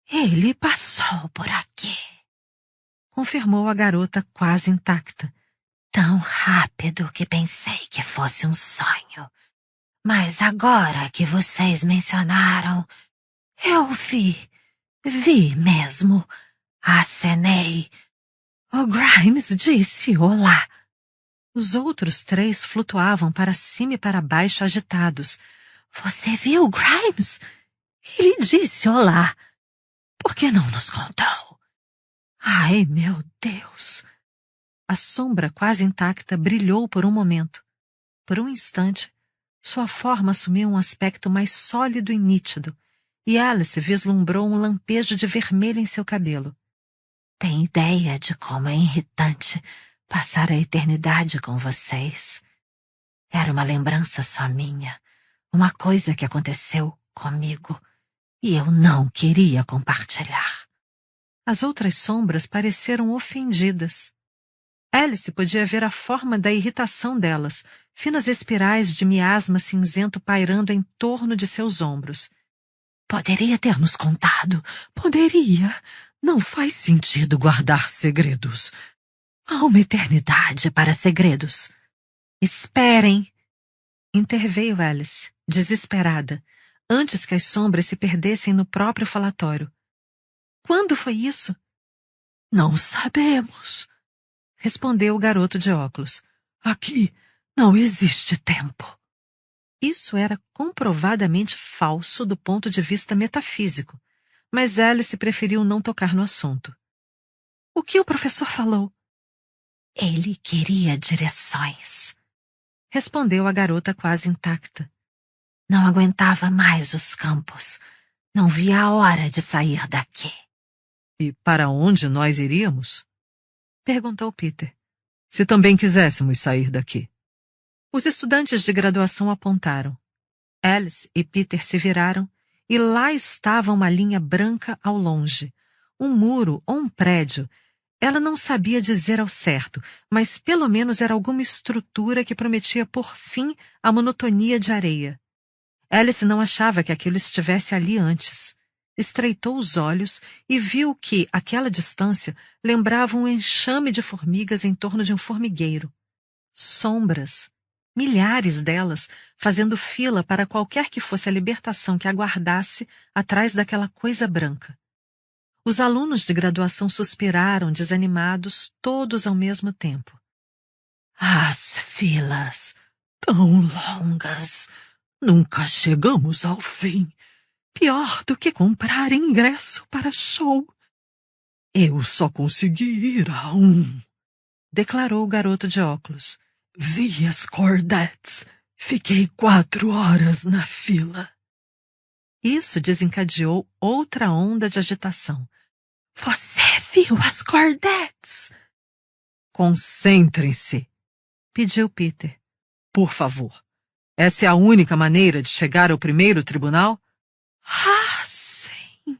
"Ele passou por aqui", confirmou a garota quase intacta. "Tão rápido que pensei que fosse um sonho. Mas agora que vocês mencionaram, eu vi mesmo. Acenei. O Grimes disse olá." Os outros 3 flutuavam para cima e para baixo agitados. "Você viu Grimes? Ele disse olá. Por que não nos contou?" "Ai, meu Deus!" A sombra quase intacta brilhou por um momento. Por um instante, sua forma assumiu um aspecto mais sólido e nítido, e Alice vislumbrou um lampejo de vermelho em seu cabelo. "Tem ideia de como é irritante passar a eternidade com vocês? Era uma lembrança só minha, uma coisa que aconteceu comigo, e eu não queria compartilhar." As outras sombras pareceram ofendidas. Alice podia ver a forma da irritação delas, finas espirais de miasma cinzento pairando em torno de seus ombros. "Poderia ter nos contado. Poderia. Não faz sentido guardar segredos. Há uma eternidade para segredos." "Esperem!" interveio Alice, desesperada, antes que as sombras se perdessem no próprio falatório. "Quando foi isso?" "Não sabemos", respondeu o garoto de óculos. "Aqui não existe tempo." Isso era comprovadamente falso do ponto de vista metafísico, mas Alice preferiu não tocar no assunto. "O que o professor falou?" "Ele queria direções", respondeu a garota quase intacta. "Não aguentava mais os campos. Não via a hora de sair daqui." "E para onde nós iríamos?" perguntou Peter. "Se também quiséssemos sair daqui." Os estudantes de graduação apontaram. Alice e Peter se viraram, e lá estava uma linha branca ao longe. Um muro ou um prédio. Ela não sabia dizer ao certo, mas pelo menos era alguma estrutura que prometia pôr fim à monotonia de areia. Alice não achava que aquilo estivesse ali antes. Estreitou os olhos e viu que, àquela distância, lembrava um enxame de formigas em torno de um formigueiro. Sombras, milhares delas, fazendo fila para qualquer que fosse a libertação que aguardasse atrás daquela coisa branca. Os alunos de graduação suspiraram, desanimados, todos ao mesmo tempo. As filas, tão longas, nunca chegamos ao fim. Pior do que comprar ingresso para show. Eu só consegui ir a um, declarou o garoto de óculos. Vi as Chordettes. Fiquei 4 horas na fila. Isso desencadeou outra onda de agitação. Você viu as Chordettes? Concentrem-se, pediu Peter. Por favor. Essa é a única maneira de chegar ao primeiro tribunal? Ah, sim.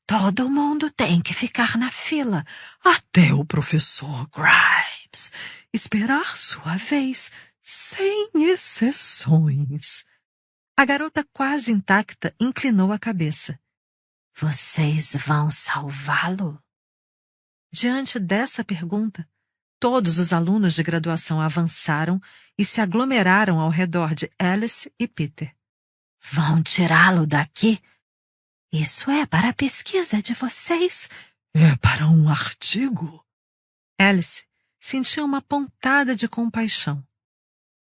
Todo mundo tem que ficar na fila, até o professor Grimes esperar sua vez, sem exceções. A garota quase intacta inclinou a cabeça. Vocês vão salvá-lo? Diante dessa pergunta, todos os alunos de graduação avançaram e se aglomeraram ao redor de Alice e Peter. Vão tirá-lo daqui? Isso é para a pesquisa de vocês? É para um artigo? Alice sentiu uma pontada de compaixão.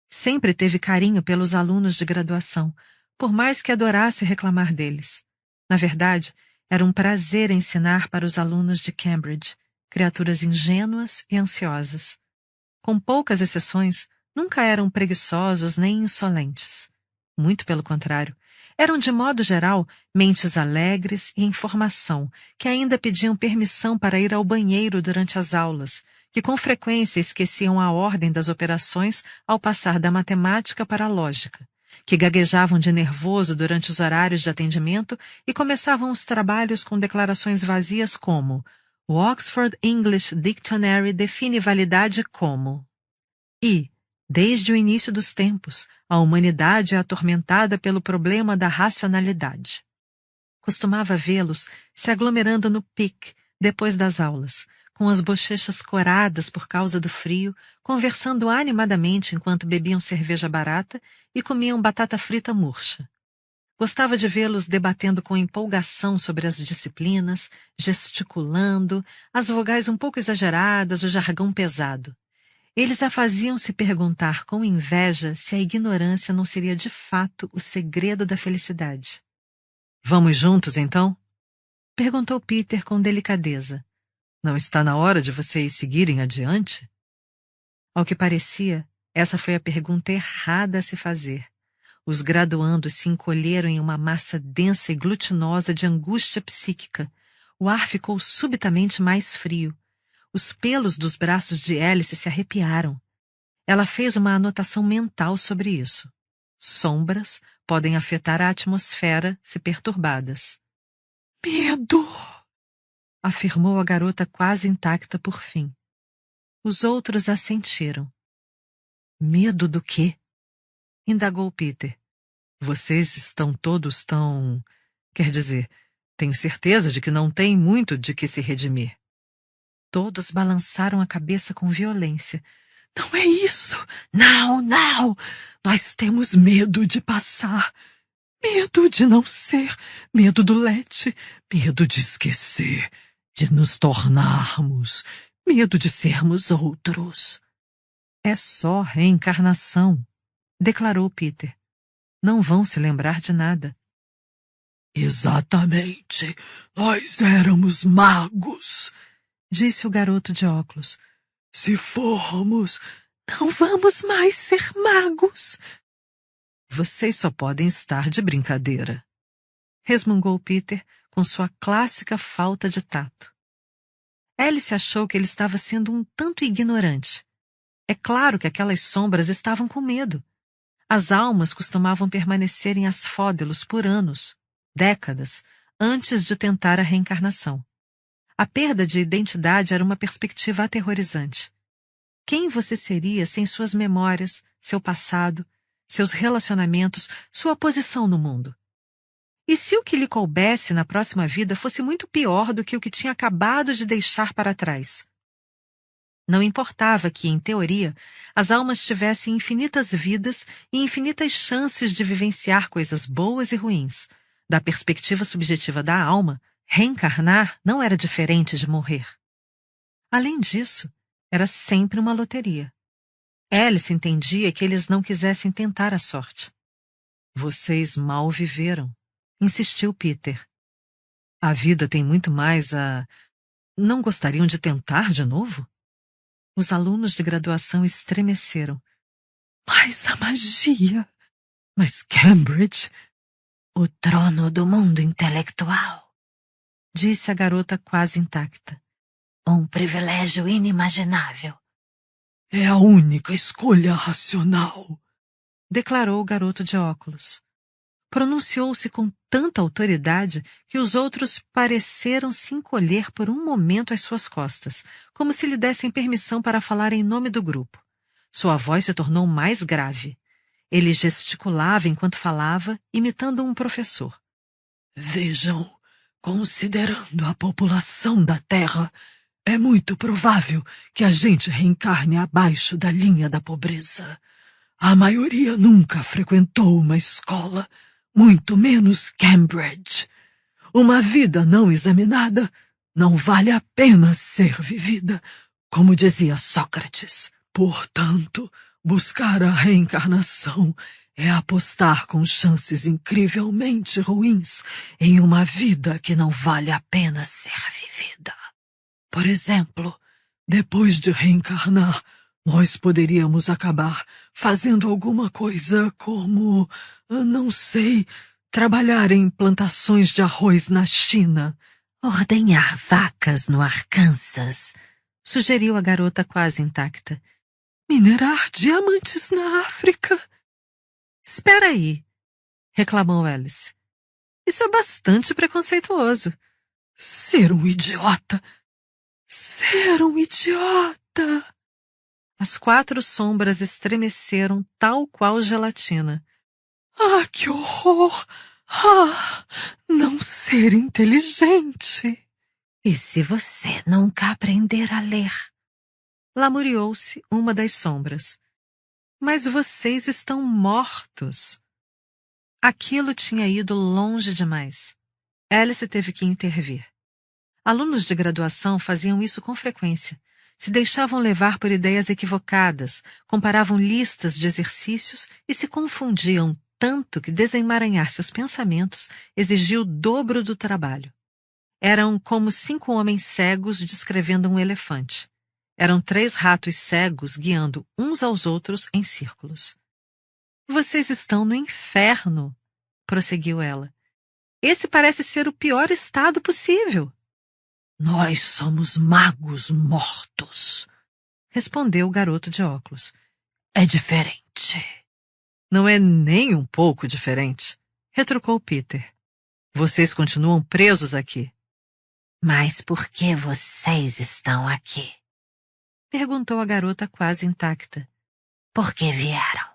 Sempre teve carinho pelos alunos de graduação, por mais que adorasse reclamar deles. Na verdade, era um prazer ensinar para os alunos de Cambridge, criaturas ingênuas e ansiosas. Com poucas exceções, nunca eram preguiçosos nem insolentes. Muito pelo contrário, eram de modo geral mentes alegres e em formação, que ainda pediam permissão para ir ao banheiro durante as aulas, que com frequência esqueciam a ordem das operações ao passar da matemática para a lógica, que gaguejavam de nervoso durante os horários de atendimento e começavam os trabalhos com declarações vazias como o Oxford English Dictionary define validade como e desde o início dos tempos, a humanidade é atormentada pelo problema da racionalidade. Costumava vê-los se aglomerando no pique depois das aulas, com as bochechas coradas por causa do frio, conversando animadamente enquanto bebiam cerveja barata e comiam batata frita murcha. Gostava de vê-los debatendo com empolgação sobre as disciplinas, gesticulando, as vogais um pouco exageradas, o jargão pesado. Eles a faziam se perguntar com inveja se a ignorância não seria de fato o segredo da felicidade. Vamos juntos, então? Perguntou Peter com delicadeza. Não está na hora de vocês seguirem adiante? Ao que parecia, essa foi a pergunta errada a se fazer. Os graduandos se encolheram em uma massa densa e glutinosa de angústia psíquica. O ar ficou subitamente mais frio. Os pelos dos braços de Alice se arrepiaram. Ela fez uma anotação mental sobre isso. Sombras podem afetar a atmosfera se perturbadas. Medo! Afirmou a garota quase intacta por fim. Os outros assentiram. Medo do quê? Indagou Peter. Vocês estão todos tão... Quer dizer, tenho certeza de que não tem muito de que se redimir. Todos balançaram a cabeça com violência. Não é isso! Não, não! Nós temos medo de passar. Medo de não ser. Medo do Lete. Medo de esquecer. De nos tornarmos. Medo de sermos outros. É só reencarnação, declarou Peter. Não vão se lembrar de nada. Exatamente. Nós éramos magos, disse o garoto de óculos. Se formos, não vamos mais ser magos. Vocês só podem estar de brincadeira, resmungou Peter com sua clássica falta de tato. Alice achou que ele estava sendo um tanto ignorante. É claro que aquelas sombras estavam com medo. As almas costumavam permanecer em asfódelos por anos, décadas, antes de tentar a reencarnação. A perda de identidade era uma perspectiva aterrorizante. Quem você seria sem suas memórias, seu passado, seus relacionamentos, sua posição no mundo? E se o que lhe coubesse na próxima vida fosse muito pior do que o que tinha acabado de deixar para trás? Não importava que, em teoria, as almas tivessem infinitas vidas e infinitas chances de vivenciar coisas boas e ruins. Da perspectiva subjetiva da alma, reencarnar não era diferente de morrer. Além disso, era sempre uma loteria. Alice entendia que eles não quisessem tentar a sorte. Vocês mal viveram, insistiu Peter. A vida tem muito mais a... Não gostariam de tentar de novo? Os alunos de graduação estremeceram. Mas a magia! Mas Cambridge... O trono do mundo intelectual, disse a garota quase intacta. Um privilégio inimaginável. É a única escolha racional, declarou o garoto de óculos. Pronunciou-se com tanta autoridade que os outros pareceram se encolher por um momento às suas costas, como se lhe dessem permissão para falar em nome do grupo. Sua voz se tornou mais grave. Ele gesticulava enquanto falava, imitando um professor. Vejam, considerando a população da Terra, é muito provável que a gente reencarne abaixo da linha da pobreza. A maioria nunca frequentou uma escola, muito menos Cambridge. Uma vida não examinada não vale a pena ser vivida, como dizia Sócrates. Portanto, buscar a reencarnação é apostar com chances incrivelmente ruins em uma vida que não vale a pena ser vivida. Por exemplo, depois de reencarnar, nós poderíamos acabar fazendo alguma coisa como, não sei, trabalhar em plantações de arroz na China. Ordenhar vacas no Arkansas, sugeriu a garota quase intacta. Minerar diamantes na África. Espera aí, reclamou Alice. Isso é bastante preconceituoso. Ser um idiota! Ser um idiota! As 4 sombras estremeceram tal qual gelatina. Ah, que horror! Ah, não ser inteligente! E se você nunca aprender a ler? Lamuriou-se uma das sombras. Mas vocês estão mortos. Aquilo tinha ido longe demais. Alice teve que intervir. Alunos de graduação faziam isso com frequência. Se deixavam levar por ideias equivocadas, comparavam listas de exercícios e se confundiam tanto que desemaranhar seus pensamentos exigia o dobro do trabalho. Eram como 5 homens cegos descrevendo um elefante. Eram 3 ratos cegos guiando uns aos outros em círculos. Vocês estão no inferno, prosseguiu ela. Esse parece ser o pior estado possível. Nós somos magos mortos, respondeu o garoto de óculos. É diferente. Não é nem um pouco diferente, retrucou Peter. Vocês continuam presos aqui. Mas por que vocês estão aqui? Perguntou a garota quase intacta. Por que vieram?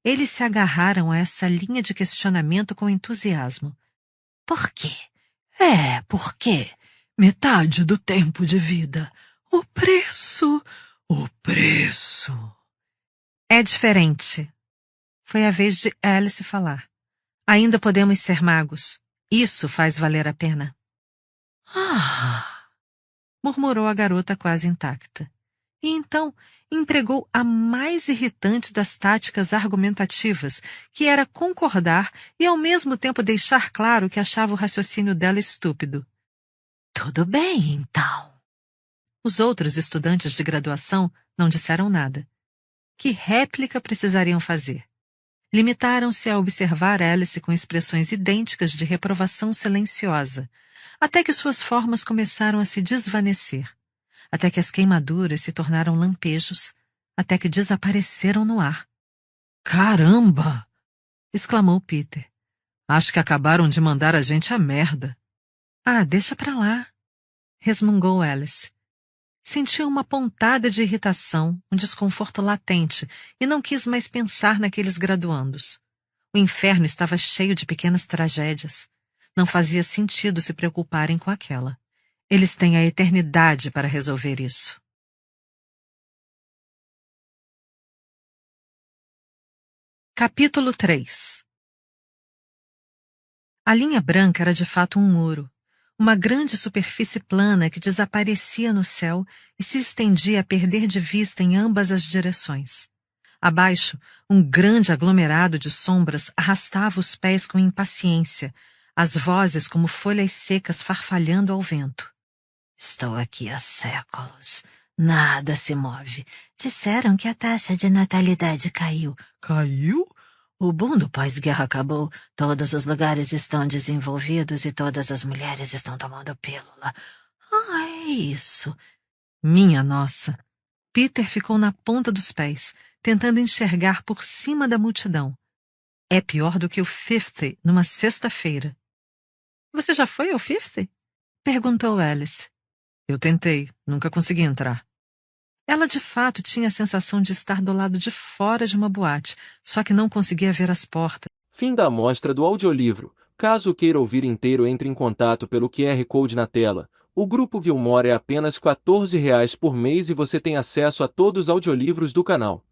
Eles se agarraram a essa linha de questionamento com entusiasmo. Por quê? Por quê? Metade do tempo de vida. O preço. É diferente. Foi a vez de Alice falar. Ainda podemos ser magos. Isso faz valer a pena. Ah! Murmurou a garota quase intacta. E então empregou a mais irritante das táticas argumentativas, que era concordar e ao mesmo tempo deixar claro que achava o raciocínio dela estúpido. Tudo bem, então. Os outros estudantes de graduação não disseram nada. Que réplica precisariam fazer? Limitaram-se a observar Alice com expressões idênticas de reprovação silenciosa, até que suas formas começaram a se desvanecer, até que as queimaduras se tornaram lampejos, até que desapareceram no ar. Caramba! Exclamou Peter. Acho que acabaram de mandar a gente a merda. Ah, deixa pra lá, resmungou Alice. Sentiu uma pontada de irritação, um desconforto latente, e não quis mais pensar naqueles graduandos. O inferno estava cheio de pequenas tragédias. Não fazia sentido se preocuparem com aquela. Eles têm a eternidade para resolver isso. Capítulo 3. A linha branca era de fato um muro, uma grande superfície plana que desaparecia no céu e se estendia a perder de vista em ambas as direções. Abaixo, um grande aglomerado de sombras arrastava os pés com impaciência, as vozes como folhas secas farfalhando ao vento. Estou aqui há séculos. Nada se move. Disseram que a taxa de natalidade caiu. Caiu? O boom do pós-guerra acabou. Todos os lugares estão desenvolvidos e todas as mulheres estão tomando pílula. Ah, é isso. Minha nossa. Peter ficou na ponta dos pés, tentando enxergar por cima da multidão. É pior do que o 50 numa sexta-feira. Você já foi ao 50? Perguntou Alice. Eu tentei, nunca consegui entrar. Ela de fato tinha a sensação de estar do lado de fora de uma boate, só que não conseguia ver as portas. Fim da amostra do audiolivro. Caso queira ouvir inteiro, entre em contato pelo QR Code na tela. O Grupo Gilmore é apenas R$ 14 por mês e você tem acesso a todos os audiolivros do canal.